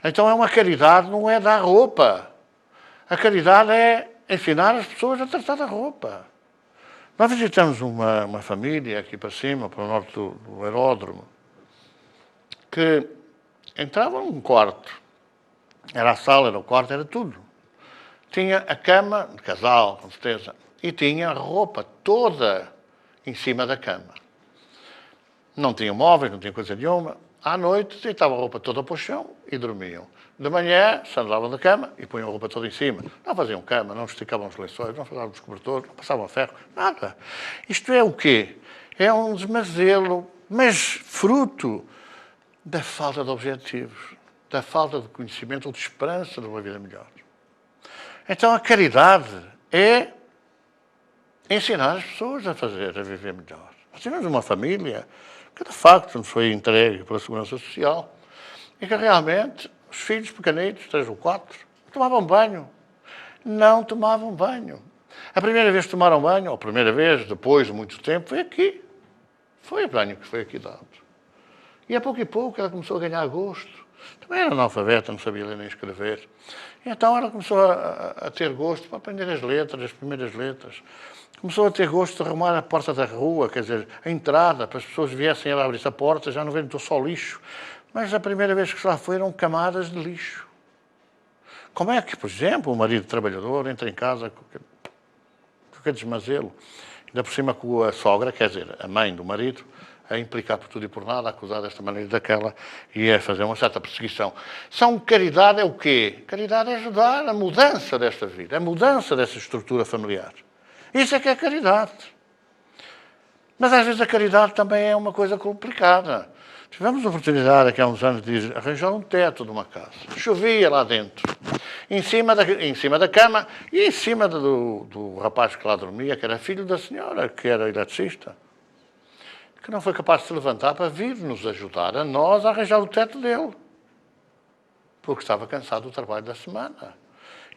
Speaker 1: Então é uma caridade, não é dar roupa. A caridade é ensinar as pessoas a tratar da roupa. Nós visitamos uma família aqui para cima, para o norte do aeródromo, que entrava num quarto. Era a sala, era o quarto, era tudo. Tinha a cama, de casal, com certeza, e tinha a roupa toda em cima da cama. Não tinha móveis, não tinha coisa nenhuma. À noite, deitavam a roupa toda para o chão e dormiam. De manhã, se andavam da cama e punham a roupa toda em cima. Não faziam cama, não esticavam os lençóis, não faziam os cobertores, não passavam ferro, nada. Isto é o quê? É um desmazelo, mas fruto da falta de objetivos, da falta de conhecimento ou de esperança de uma vida melhor. Então a caridade é ensinar as pessoas a viver melhor. Nós temos uma família que de facto nos foi entregue pela Segurança Social e que realmente os filhos pequenitos, 3 ou 4, tomavam banho. Não tomavam banho. A primeira vez que tomaram banho, ou a primeira vez, depois de muito tempo, foi aqui. Foi o banho que foi aqui dado. E a pouco ela começou a ganhar gosto. Também era analfabeta, não sabia ler nem escrever. E então ela começou a ter gosto para aprender as letras, as primeiras letras. Começou a ter gosto de arrumar a porta da rua, quer dizer, a entrada, para as pessoas viessem ela abrir a porta, já não vendo só lixo. Mas a primeira vez que lá foram camadas de lixo. Como é que, por exemplo, o marido trabalhador entra em casa com aquele desmazelo, ainda por cima com a sogra, quer dizer, a mãe do marido, a implicar por tudo e por nada, a acusar desta maneira e daquela, e a fazer uma certa perseguição. Caridade é o quê? Caridade é ajudar a mudança desta vida, a mudança dessa estrutura familiar. Isso é que é caridade. Mas às vezes a caridade também é uma coisa complicada. Tivemos a oportunidade aqui há uns anos de arranjar um teto de uma casa. Chovia lá dentro, em cima da cama e em cima do rapaz que lá dormia, que era filho da senhora, que era eletricista, que não foi capaz de se levantar para vir nos ajudar a nós a arranjar o teto dele, porque estava cansado do trabalho da semana.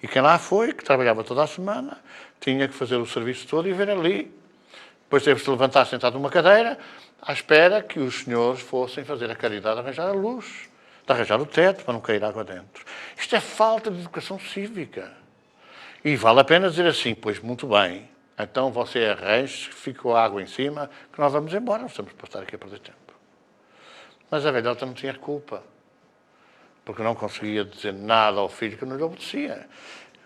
Speaker 1: E quem lá foi, que trabalhava toda a semana, tinha que fazer o serviço todo e ver ali. Depois teve de se levantar sentado numa cadeira, à espera que os senhores fossem fazer a caridade de arranjar a luz, de arranjar o teto para não cair água dentro. Isto é falta de educação cívica. E vale a pena dizer assim, pois muito bem, então você arranje, ficou a água em cima, que nós vamos embora, não estamos para estar aqui a perder tempo. Mas a velhota não tinha culpa, porque não conseguia dizer nada ao filho que não lhe obedecia,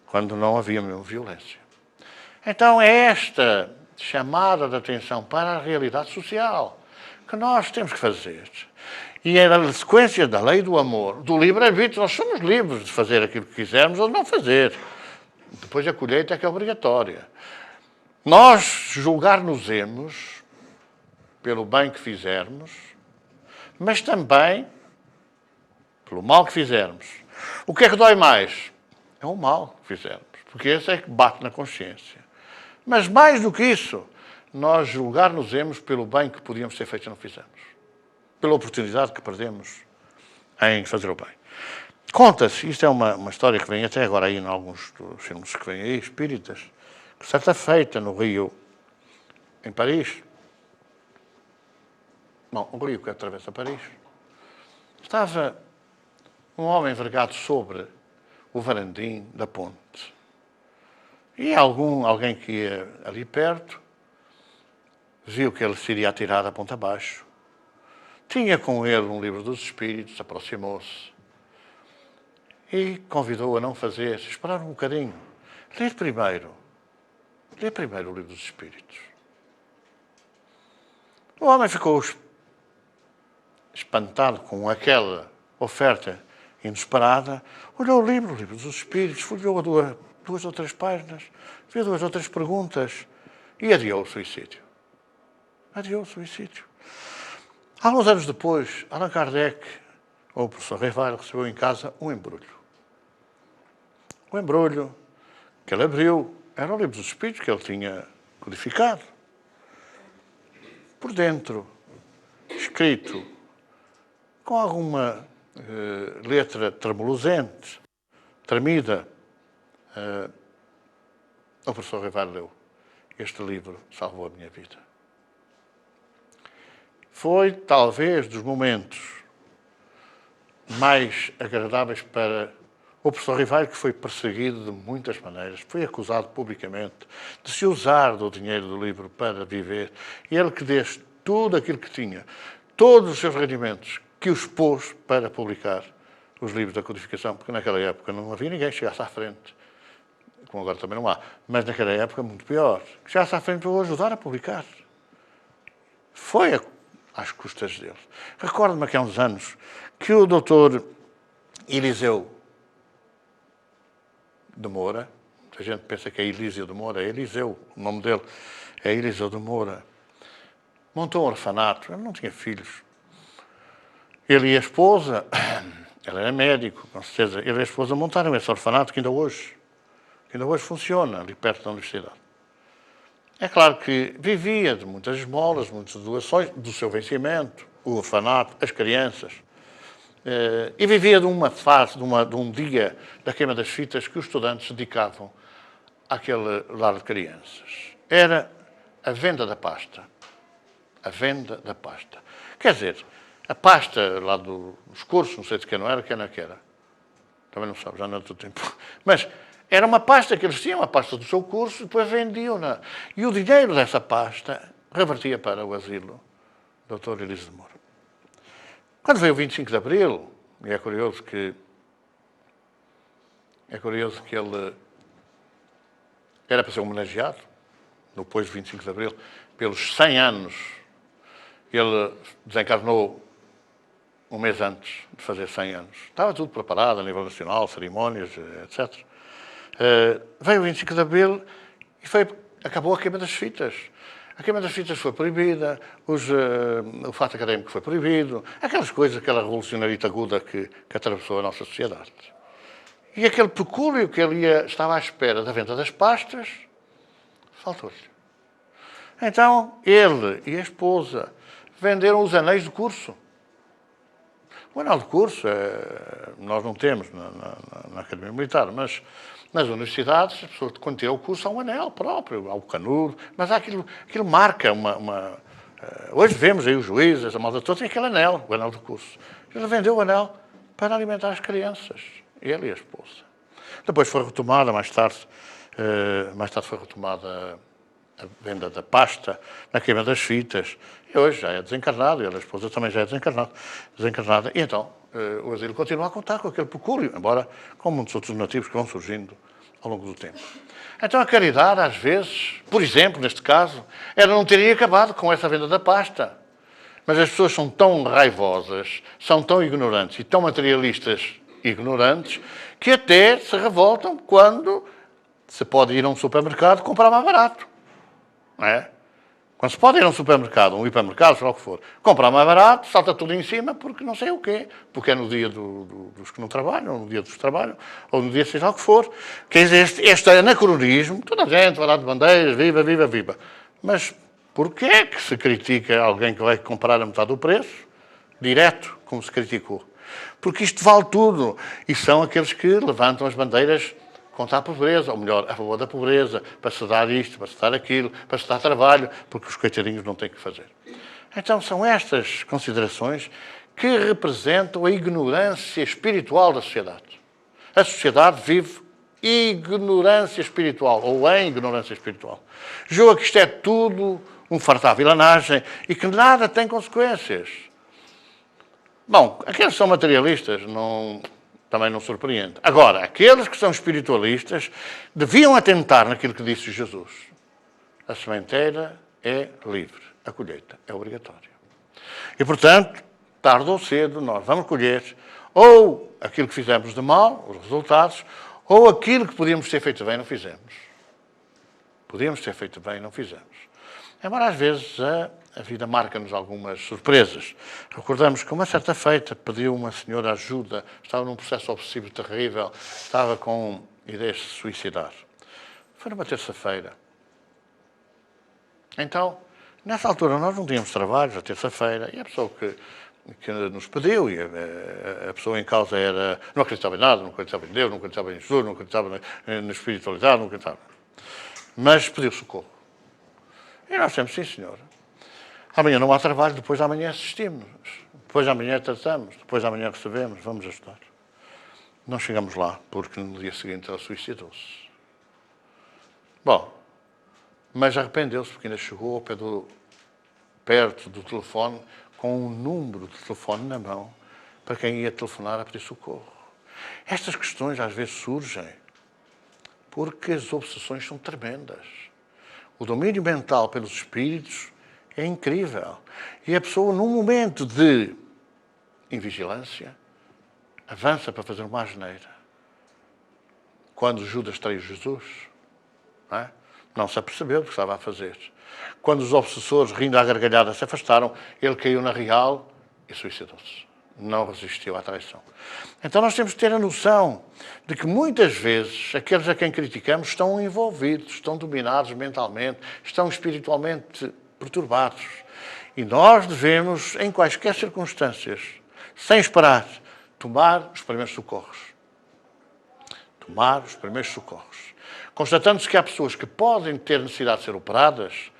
Speaker 1: quando não havia mesmo violência. Então é esta chamada de atenção para a realidade social que nós temos que fazer. E é a sequência da lei do amor, do livre-arbítrio. Nós somos livres de fazer aquilo que quisermos ou de não fazer. Depois a colheita é que é obrigatória. Nós julgar-nos-emos pelo bem que fizermos, mas também pelo mal que fizermos. O que é que dói mais? É o mal que fizermos, porque esse é que bate na consciência. Mas mais do que isso, nós julgar-nos-emos pelo bem que podíamos ter feito e não fizemos. Pela oportunidade que perdemos em fazer o bem. Conta-se, isto é uma história que vem até agora aí em alguns dos filmes que vêm aí, espíritas, que certa feita no Rio, em Paris, o Rio que atravessa Paris, estava um homem vergado sobre o varandim da ponte. E alguém que ia ali perto viu que ele se iria atirar da ponta abaixo. Tinha com ele um livro dos Espíritos, aproximou-se e convidou-o a não fazer, esperar um bocadinho. Lê primeiro o livro dos Espíritos. O homem ficou espantado com aquela oferta inesperada, olhou o livro dos Espíritos, folheou duas ou três páginas, fez duas ou três perguntas e adiou o suicídio. Alguns anos depois, Allan Kardec, ou o professor Rivail, recebeu em casa um embrulho. O embrulho que ele abriu era o livro dos Espíritos que ele tinha codificado. Por dentro, escrito com alguma letra tremulosente, tremida, o professor Rivail leu: este livro salvou a minha vida. Foi, talvez, dos momentos mais agradáveis para o professor Rivail, que foi perseguido de muitas maneiras, foi acusado publicamente de se usar do dinheiro do livro para viver, e ele que desse tudo aquilo que tinha, todos os seus rendimentos, que os pôs para publicar os livros da codificação, porque naquela época não havia ninguém que chegasse à frente, como agora também não há, mas naquela época muito pior, que chegasse à frente para o ajudar a publicar. Foi às custas dele. Recordo-me que há uns anos que o doutor Eliseu de Moura, a gente pensa que é Elísio de Moura, é Eliseu, o nome dele é Eliseu de Moura, montou um orfanato, ele não tinha filhos. Ele e a esposa, ele era médico, com certeza, ele e a esposa montaram esse orfanato que ainda hoje funciona, ali perto da universidade. É claro que vivia de muitas esmolas, muitas doações, do seu vencimento, o orfanato, as crianças. E vivia de uma fase, de um dia da queima das fitas que os estudantes dedicavam àquele lar de crianças. Era a venda da pasta. A venda da pasta. Quer dizer, a pasta lá dos cursos, não sei de que não era, que era. Também não sabe, já não é do tempo. Mas era uma pasta que eles tinham, a pasta do seu curso, e depois vendiam-na. E o dinheiro dessa pasta revertia para o asilo Dr. Elísio de Moura. Quando veio o 25 de Abril, e é curioso que ele era para ser homenageado, depois do 25 de Abril, pelos 100 anos, ele desencarnou um mês antes de fazer 100 anos. Estava tudo preparado a nível nacional, cerimónias, etc. Veio o 25 de Abril e acabou a queima das fitas. A queima das fitas foi proibida, o fato académico foi proibido, aquelas coisas, aquela revolucionarita aguda que atravessou a nossa sociedade. E aquele pecúlio que ele estava à espera da venda das pastas, faltou-lhe. Então, ele e a esposa venderam os anéis de curso. O anel de curso, nós não temos na Academia Militar, mas nas universidades, as pessoas, quando tiram o curso, há um anel próprio, há o canudo, mas aquilo marca uma... Hoje vemos aí os juízes, a malta toda, tem aquele anel, o anel de curso. Ele vendeu o anel para alimentar as crianças, ele e a esposa. Depois foi retomada, mais tarde foi retomada a venda da pasta, na queima das fitas, e hoje já é desencarnado, e a esposa também já é desencarnada. E então, o asilo continua a contar com aquele pecúlio, embora com muitos outros nativos que vão surgindo ao longo do tempo. Então a caridade, às vezes, por exemplo, neste caso, ela não teria acabado com essa venda da pasta. Mas as pessoas são tão raivosas, são tão ignorantes e tão materialistas ignorantes, que até se revoltam quando se pode ir a um supermercado comprar mais barato. Não é? Quando se pode ir a um supermercado, um hipermercado, seja lá o que for, comprar mais barato, salta tudo em cima porque não sei o quê. Porque é no dia dos que não trabalham, ou no dia dos que trabalham, ou no dia seja lá o que for. Quer dizer, este anacronismo, toda a gente vai lá de bandeiras, viva, viva, viva. Mas porquê é que se critica alguém que vai comprar a metade do preço? Direto, como se criticou. Porque isto vale tudo. E são aqueles que levantam as bandeiras contra a pobreza, ou melhor, a favor da pobreza, para se dar isto, para se dar aquilo, para se dar trabalho, porque os coitadinhos não têm que fazer. Então são estas considerações que representam a ignorância espiritual da sociedade. A sociedade vive ignorância espiritual, ou em ignorância espiritual. Julga que isto é tudo um fartar vilanagem e que nada tem consequências. Bom, aqueles que são materialistas também não surpreende. Agora, aqueles que são espiritualistas deviam atentar naquilo que disse Jesus. A sementeira é livre, a colheita é obrigatória. E, portanto, tarde ou cedo, nós vamos colher ou aquilo que fizemos de mal, os resultados, ou aquilo que podíamos ter feito bem, não fizemos. Podíamos ter feito bem, não fizemos. Embora, às vezes, a vida marca-nos algumas surpresas. Recordamos que uma certa feita pediu uma senhora ajuda, estava num processo obsessivo terrível, estava com ideias de se suicidar. Foi numa terça-feira. Então, nessa altura, nós não tínhamos trabalhos, na terça-feira, e a pessoa que nos pediu, e a pessoa em causa não acreditava em nada, não acreditava em Deus, não acreditava em Jesus, não acreditava na espiritualidade, não acreditava. Mas pediu socorro. E nós temos, sim, senhora. Amanhã não há trabalho, depois de amanhã assistimos. Depois de amanhã tratamos, depois de amanhã recebemos, vamos ajudar. Não chegamos lá, porque no dia seguinte ela suicidou-se. Bom, mas arrependeu-se, porque ainda chegou ao pé perto do telefone, com um número de telefone na mão, para quem ia telefonar a pedir socorro. Estas questões às vezes surgem porque as obsessões são tremendas. O domínio mental pelos espíritos é incrível. E a pessoa, num momento de invigilância, avança para fazer uma asneira. Quando Judas traiu Jesus, não se apercebeu do que estava a fazer. Quando os obsessores, rindo à gargalhada, se afastaram, ele caiu na real e suicidou-se. Não resistiu à traição. Então nós temos que ter a noção de que muitas vezes aqueles a quem criticamos estão envolvidos, estão dominados mentalmente, estão espiritualmente perturbados. E nós devemos, em quaisquer circunstâncias, sem esperar, tomar os primeiros socorros. Tomar os primeiros socorros. Constatando-se que há pessoas que podem ter necessidade de ser operadas,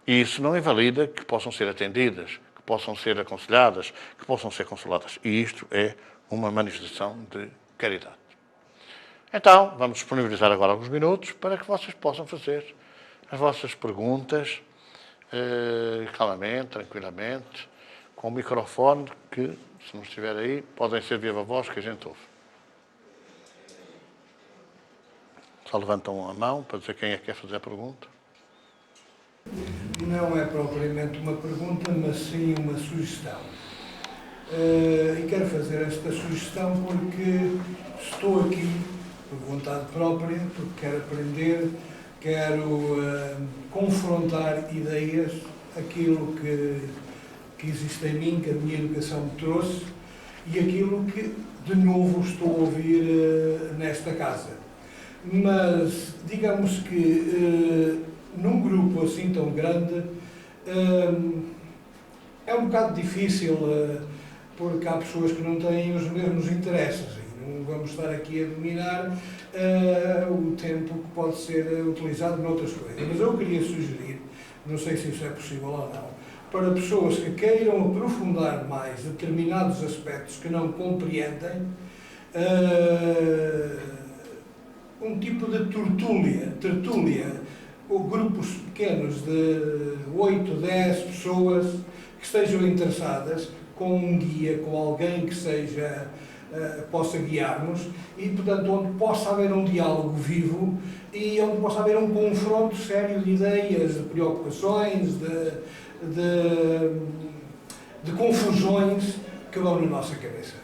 Speaker 1: e isso não invalida que possam ser atendidas, que possam ser aconselhadas, que possam ser consoladas. E isto é uma manifestação de caridade. Então, vamos disponibilizar agora alguns minutos para que vocês possam fazer as vossas perguntas calmamente, tranquilamente, com o microfone que, se não estiver aí, podem ser viva voz que a gente ouve. Só levantam a mão para dizer quem é que quer fazer a pergunta.
Speaker 2: Não é propriamente uma pergunta, mas sim uma sugestão. E quero fazer esta sugestão porque estou aqui por vontade própria, porque quero aprender, quero confrontar ideias, aquilo que existe em mim, que a minha educação me trouxe, e aquilo que de novo estou a ouvir nesta casa. Mas, digamos que num grupo assim tão grande é um bocado difícil, porque há pessoas que não têm os mesmos interesses e não vamos estar aqui a dominar o tempo que pode ser utilizado noutras coisas. Mas eu queria sugerir, não sei se isso é possível ou não, para pessoas que queiram aprofundar mais determinados aspectos que não compreendem, um tipo de tertúlia, ou grupos pequenos de 8, 10 pessoas que estejam interessadas, com um guia, com alguém que seja, possa guiar-nos e, portanto, onde possa haver um diálogo vivo e onde possa haver um confronto sério de ideias, de preocupações, de confusões que vão na nossa cabeça.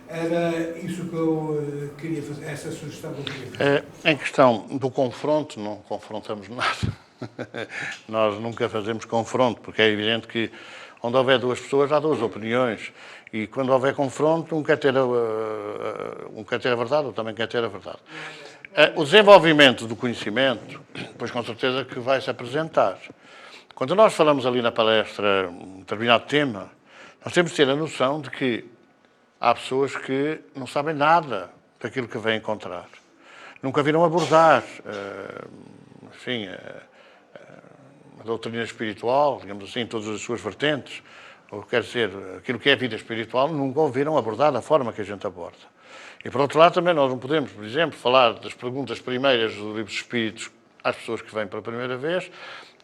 Speaker 2: Era isso que eu queria fazer, essa sugestão que eu queria fazer.
Speaker 1: Em questão do confronto, não confrontamos nada. Nós nunca fazemos confronto, porque é evidente que onde houver duas pessoas há duas opiniões e quando houver confronto um quer ter a verdade, outro também quer ter a verdade. O desenvolvimento do conhecimento, pois com certeza que vai se apresentar. Quando nós falamos ali na palestra um determinado tema, nós temos de ter a noção de que há pessoas que não sabem nada daquilo que vêm encontrar. Nunca viram abordar, enfim, a doutrina espiritual, digamos assim, todas as suas vertentes, ou quer dizer, aquilo que é a vida espiritual, nunca ouviram abordar da forma que a gente aborda. E por outro lado também nós não podemos, por exemplo, falar das perguntas primeiras do Livro dos Espíritos às pessoas que vêm pela primeira vez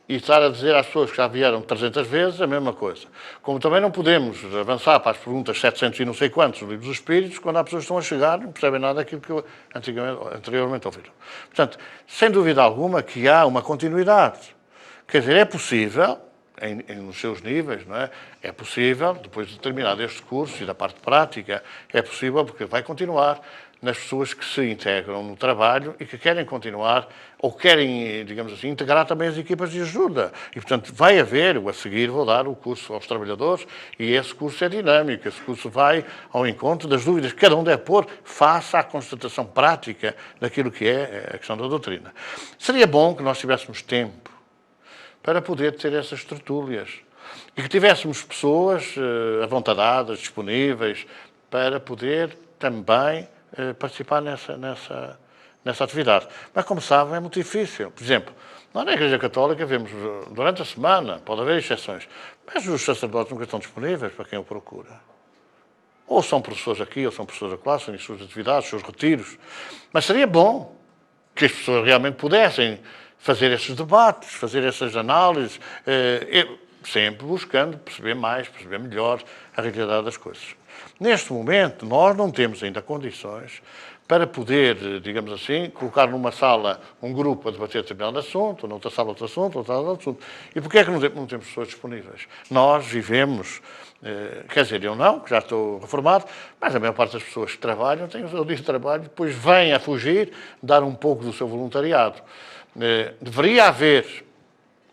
Speaker 1: e estar a dizer às pessoas que já vieram 300 vezes a mesma coisa. Como também não podemos avançar para as perguntas 700 e não sei quantos do Livro dos Espíritos quando há pessoas que estão a chegar e não percebem nada daquilo que anteriormente ouviram. Portanto, sem dúvida alguma que há uma continuidade. Quer dizer, é possível, nos seus níveis, não é? É possível, depois de terminar este curso e da parte prática, é possível porque vai continuar nas pessoas que se integram no trabalho e que querem continuar ou querem, digamos assim, integrar também as equipas de ajuda. E, portanto, vai haver, eu a seguir vou dar o curso aos trabalhadores e esse curso é dinâmico, esse curso vai ao encontro das dúvidas que cada um deve pôr face à constatação prática daquilo que é a questão da doutrina. Seria bom que nós tivéssemos tempo para poder ter essas tertúlias e que tivéssemos pessoas avontadadas, disponíveis, para poder também participar nessa atividade. Mas, como sabem, é muito difícil. Por exemplo, nós na Igreja Católica vemos durante a semana, pode haver exceções, mas os sacerdotes nunca estão disponíveis para quem o procura. Ou são professores aqui, ou são professores acolá, são as suas atividades, os seus retiros. Mas seria bom que as pessoas realmente pudessem fazer esses debates, fazer essas análises, sempre buscando perceber mais, perceber melhor a realidade das coisas. Neste momento, nós não temos ainda condições para poder, digamos assim, colocar numa sala um grupo a debater determinado assunto, noutra sala outro assunto, outra sala outro assunto. E porquê é que não temos pessoas disponíveis? Nós vivemos, quer dizer, eu não, que já estou reformado, mas a maior parte das pessoas que trabalham têm o seu dia de trabalho, depois vêm a fugir, dar um pouco do seu voluntariado. Deveria haver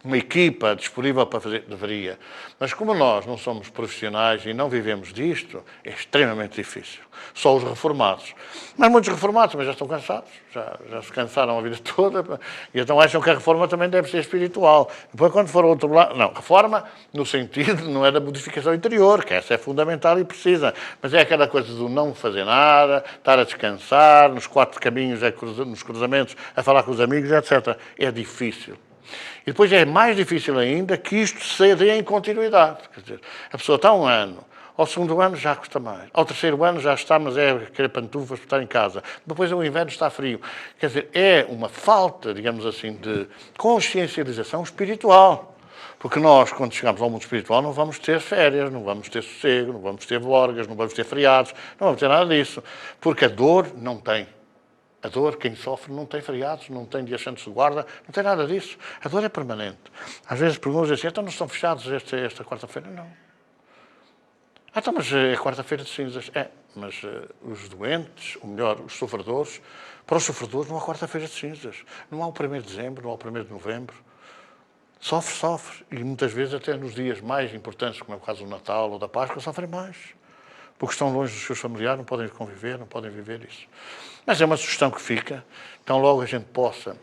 Speaker 1: uma equipa disponível para fazer, deveria. Mas como nós não somos profissionais e não vivemos disto, é extremamente difícil. Só os reformados. Mas muitos reformados também já estão cansados, já se cansaram a vida toda, e então acham que a reforma também deve ser espiritual. Depois, quando for ao outro lado... Não, reforma no sentido, não é da modificação interior, que essa é fundamental e precisa, mas é aquela coisa do não fazer nada, estar a descansar, nos 4 caminhos, nos cruzamentos, a falar com os amigos, etc. É difícil. E depois é mais difícil ainda que isto se dê em continuidade. Quer dizer, a pessoa está um ano, ao segundo ano já custa mais, ao terceiro ano já está, mas é querer pantufas para estar em casa. Depois o inverno está frio. Quer dizer, é uma falta, digamos assim, de consciencialização espiritual. Porque nós, quando chegamos ao mundo espiritual, não vamos ter férias, não vamos ter sossego, não vamos ter borgas, não vamos ter feriados, não vamos ter nada disso. Porque a dor não tem. A dor, quem sofre, não tem feriados, não tem dias santos de guarda, não tem nada disso. A dor é permanente. Às vezes perguntam assim, então não estão fechados esta quarta-feira? Não. Então, mas é quarta-feira de cinzas. É, mas os doentes, ou melhor, os sofredores, para os sofredores não há quarta-feira de cinzas. Não há o 1º de dezembro, não há o 1º de novembro. Sofre. E muitas vezes até nos dias mais importantes, como é o caso do Natal ou da Páscoa, sofrem mais. Porque estão longe dos seus familiares, não podem conviver, não podem viver isso. Mas é uma sugestão que fica. Então, logo a gente possa,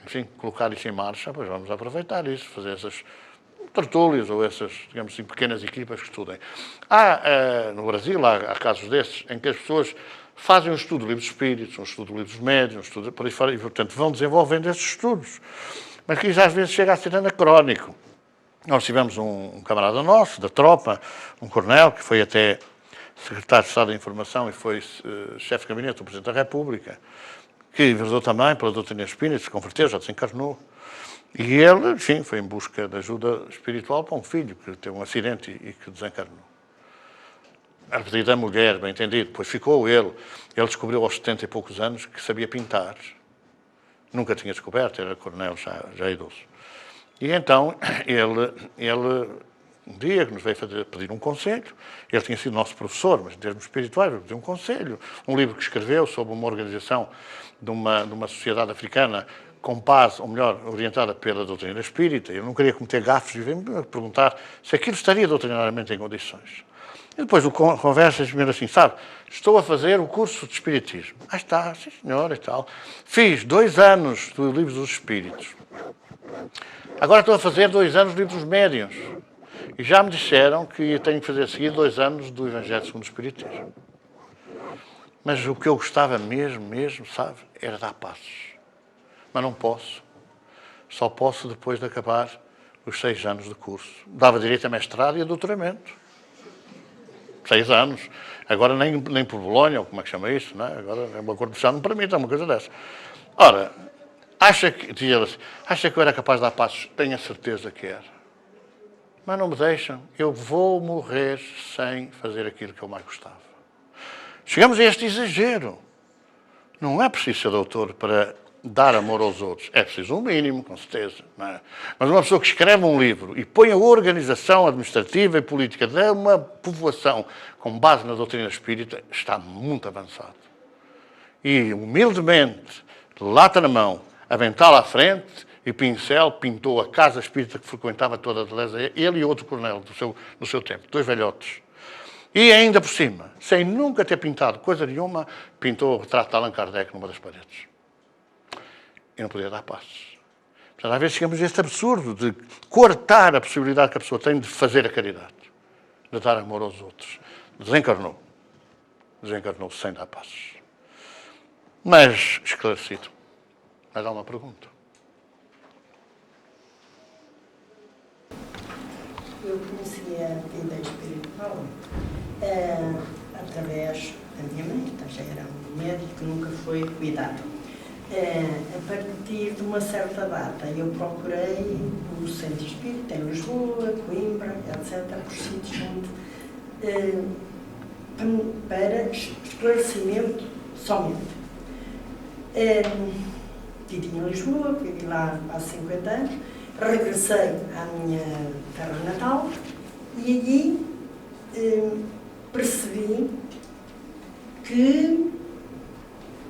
Speaker 1: enfim, colocar isso em marcha, pois vamos aproveitar isso, fazer essas tertúlias ou essas, digamos assim, pequenas equipas que estudem. No Brasil, há casos desses em que as pessoas fazem um estudo de livros espíritos, um estudo de livros médios, um estudo por aí fora, e, portanto, vão desenvolvendo esses estudos. Mas que isso às vezes chega a ser anacrónico. Nós tivemos um camarada nosso, da tropa, um coronel, que foi até secretário de Estado da Informação e foi chefe de gabinete do Presidente da República, que enveredou também pela doutrina espírita, se converteu, já desencarnou. E ele, enfim, foi em busca de ajuda espiritual para um filho que teve um acidente e que desencarnou. era pedido a mulher, bem entendido. Depois ficou ele. Ele descobriu aos 70 e poucos anos que sabia pintar. Nunca tinha descoberto, era coronel já idoso. E então, ele um dia que nos veio pedir um conselho, ele tinha sido nosso professor, mas em termos espirituais, veio pedir um conselho. Um livro que escreveu sobre uma organização de uma sociedade africana com base, ou melhor, orientada pela doutrina espírita. Eu não queria cometer gafes e veio-me perguntar se aquilo estaria doutrinariamente em condições. E depois o conversa e assim, sabe, estou a fazer o curso de Espiritismo. Ah, está, sim senhor, e tal. Fiz 2 anos do Livro dos Espíritos. Agora estou a fazer 2 anos do Livro dos Médiuns. E já me disseram que tenho que fazer a seguir 2 anos do Evangelho segundo o Espiritismo. Mas o que eu gostava mesmo, sabe, era dar passos. Mas não posso. Só posso depois de acabar os 6 anos de curso. Dava direito a mestrado e a doutoramento. 6 anos. Agora nem por Bolonha, ou como é que chama isso, não é? Agora é uma coisa que já não permite, é uma coisa dessa. Ora, acha que eu era capaz de dar passos? Tenho a certeza que era. Mas não me deixam. Eu vou morrer sem fazer aquilo que eu mais gostava. Chegamos a este exagero. Não é preciso ser doutor para dar amor aos outros. É preciso um mínimo, com certeza. Não é? Mas uma pessoa que escreve um livro e põe a organização administrativa e política de uma povoação com base na doutrina espírita, está muito avançado. E, humildemente, lata na mão, avental à frente e pincel, pintou a casa espírita que frequentava toda a beleza, ele e outro coronel do seu tempo, 2 velhotes. E ainda por cima, sem nunca ter pintado coisa nenhuma, pintou o retrato de Allan Kardec numa das paredes. E não podia dar passos. Portanto, às vezes chegamos a este absurdo de cortar a possibilidade que a pessoa tem de fazer a caridade, de dar amor aos outros. Desencarnou. Desencarnou sem dar passos. Mas, esclarecido, mais há uma pergunta.
Speaker 3: Eu conheci a vida espiritual através da minha mãe, que já era um médico que nunca foi cuidado. A partir de uma certa data, eu procurei o centro espírita em Lisboa, Coimbra, etc., por sítios onde, para esclarecimento somente. Vivi em Lisboa, vivi lá há 50 anos, regressei à minha terra natal e allí percebi que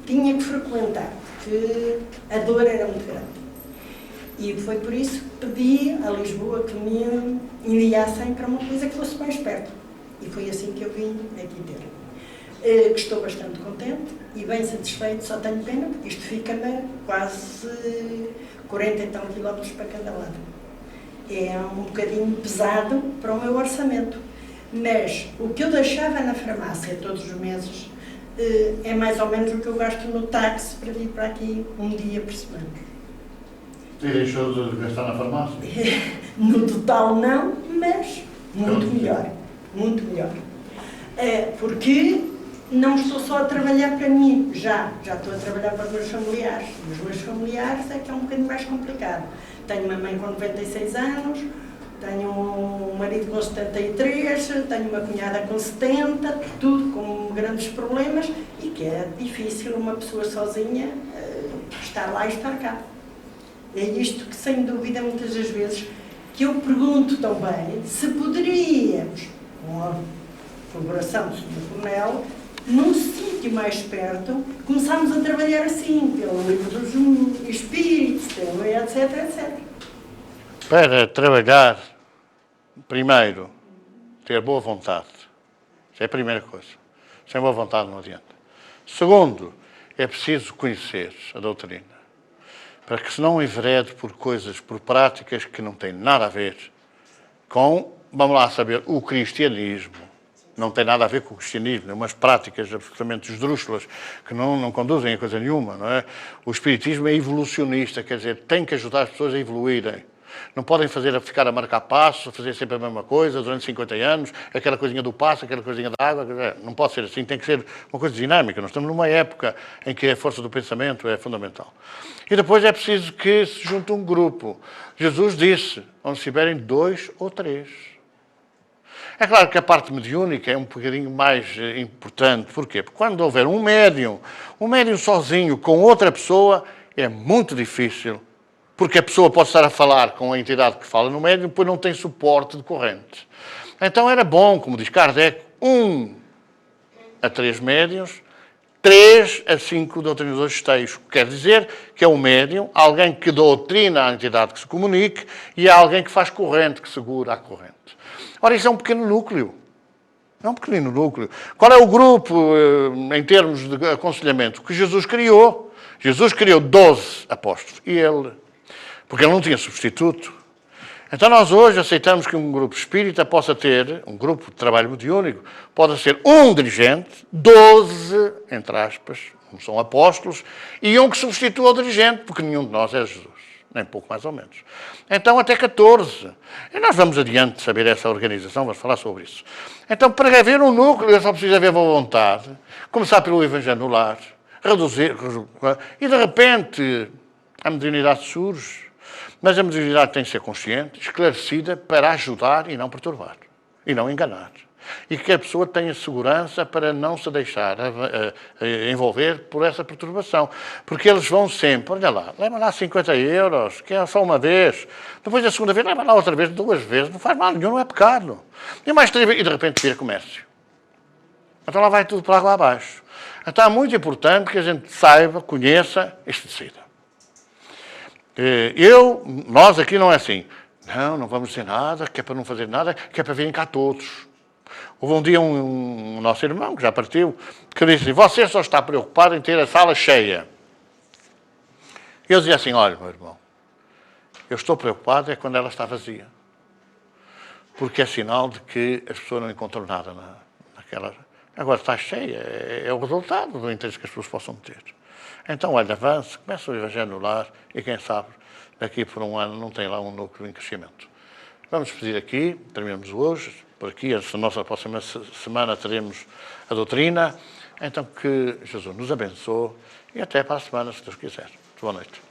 Speaker 3: tinha que frequentar, que a dor era muito grande. E foi por isso que pedi a Lisboa que me enviassem para uma coisa que fosse mais perto. E foi assim que eu vim aqui ter. Que estou bastante contente e bem satisfeito, só tenho pena, porque isto fica-me quase 40 e tal quilómetros para cada lado. É um bocadinho pesado para o meu orçamento. Mas o que eu deixava na farmácia todos os meses é mais ou menos o que eu gasto no táxi para vir para aqui um dia por semana.
Speaker 1: E deixou de gastar na farmácia?
Speaker 3: No total não, mas muito melhor. Muito melhor. Porque não estou só a trabalhar para mim, já estou a trabalhar para os meus familiares. E os meus familiares é que é um bocadinho mais complicado. Tenho uma mãe com 96 anos, tenho um marido com 73, tenho uma cunhada com 70, tudo com grandes problemas e que é difícil uma pessoa sozinha estar lá e estar cá. É isto que, sem dúvida, muitas das vezes, que eu pergunto também se poderíamos, com a colaboração do Sr. Coronel, num sítio mais perto, começámos a trabalhar assim, pelo livro dos espíritos, pelo etc.
Speaker 1: Para trabalhar, primeiro, ter boa vontade. Isso é a primeira coisa. Sem boa vontade não adianta. Segundo, é preciso conhecer a doutrina. Para que se não enverede por coisas, por práticas que não têm nada a ver com, vamos lá saber, o cristianismo. Não tem nada a ver com o cristianismo, umas práticas absolutamente esdrúxulas que não conduzem a coisa nenhuma, não é? O espiritismo é evolucionista, quer dizer, tem que ajudar as pessoas a evoluírem. Não podem ficar a marcar passos, a fazer sempre a mesma coisa durante 50 anos, aquela coisinha do passo, aquela coisinha da água, não pode ser assim, tem que ser uma coisa dinâmica. Nós estamos numa época em que a força do pensamento é fundamental. E depois é preciso que se junte um grupo. Jesus disse, onde se tiverem 2 ou 3. É claro que a parte mediúnica é um bocadinho mais importante. Porquê? Porque quando houver um médium sozinho com outra pessoa, é muito difícil. Porque a pessoa pode estar a falar com a entidade que fala no médium, depois não tem suporte de corrente. Então era bom, como diz Kardec, 1 a 3 médiuns, 3 a 5 doutrinadores esteios. Quer dizer que é um médium, alguém que doutrina a entidade que se comunique e é alguém que faz corrente, que segura a corrente. Ora, isso é um pequeno núcleo. É um pequenino núcleo. Qual é o grupo, em termos de aconselhamento, que Jesus criou? Jesus criou 12 apóstolos. E ele, porque ele não tinha substituto. Então nós hoje aceitamos que um grupo espírita possa ter, um grupo de trabalho mediúnico, pode ser um dirigente, 12, entre aspas, não são apóstolos, e um que substitua o dirigente, porque nenhum de nós é Jesus, nem pouco mais ou menos. Então até 14. E nós vamos adiante de saber essa organização, vamos falar sobre isso. Então para haver um núcleo, só precisa haver boa vontade, começar pelo Evangelho no lar, reduzir, e de repente a mediunidade surge. Mas a mediunidade tem que ser consciente, esclarecida, para ajudar e não perturbar, e não enganar. E que a pessoa tenha segurança para não se deixar envolver por essa perturbação. Porque eles vão sempre, olha lá, leva lá 50 euros, que é só uma vez. Depois da segunda vez, leva lá outra vez, 2 vezes, não faz mal nenhum, não é pecado. E mais 3 vezes, e de repente vira comércio. Então lá vai tudo para água abaixo. Então é muito importante que a gente saiba, conheça e se decida. Nós aqui não é assim. Não vamos dizer nada, que é para não fazer nada, que é para virem cá todos. Houve um dia um nosso irmão, que já partiu, que disse, você só está preocupado em ter a sala cheia. E eu dizia assim, olha, meu irmão, eu estou preocupado é quando ela está vazia. Porque é sinal de que as pessoas não encontram nada naquela... Agora está cheia, é o resultado do interesse que as pessoas possam ter. Então, olha, avance, começa o Evangelho no lar e quem sabe, daqui por um ano não tem lá um núcleo em crescimento. Vamos pedir aqui, terminamos hoje, por aqui, a nossa próxima semana teremos a doutrina, então que Jesus nos abençoe e até para a semana, se Deus quiser. Boa noite.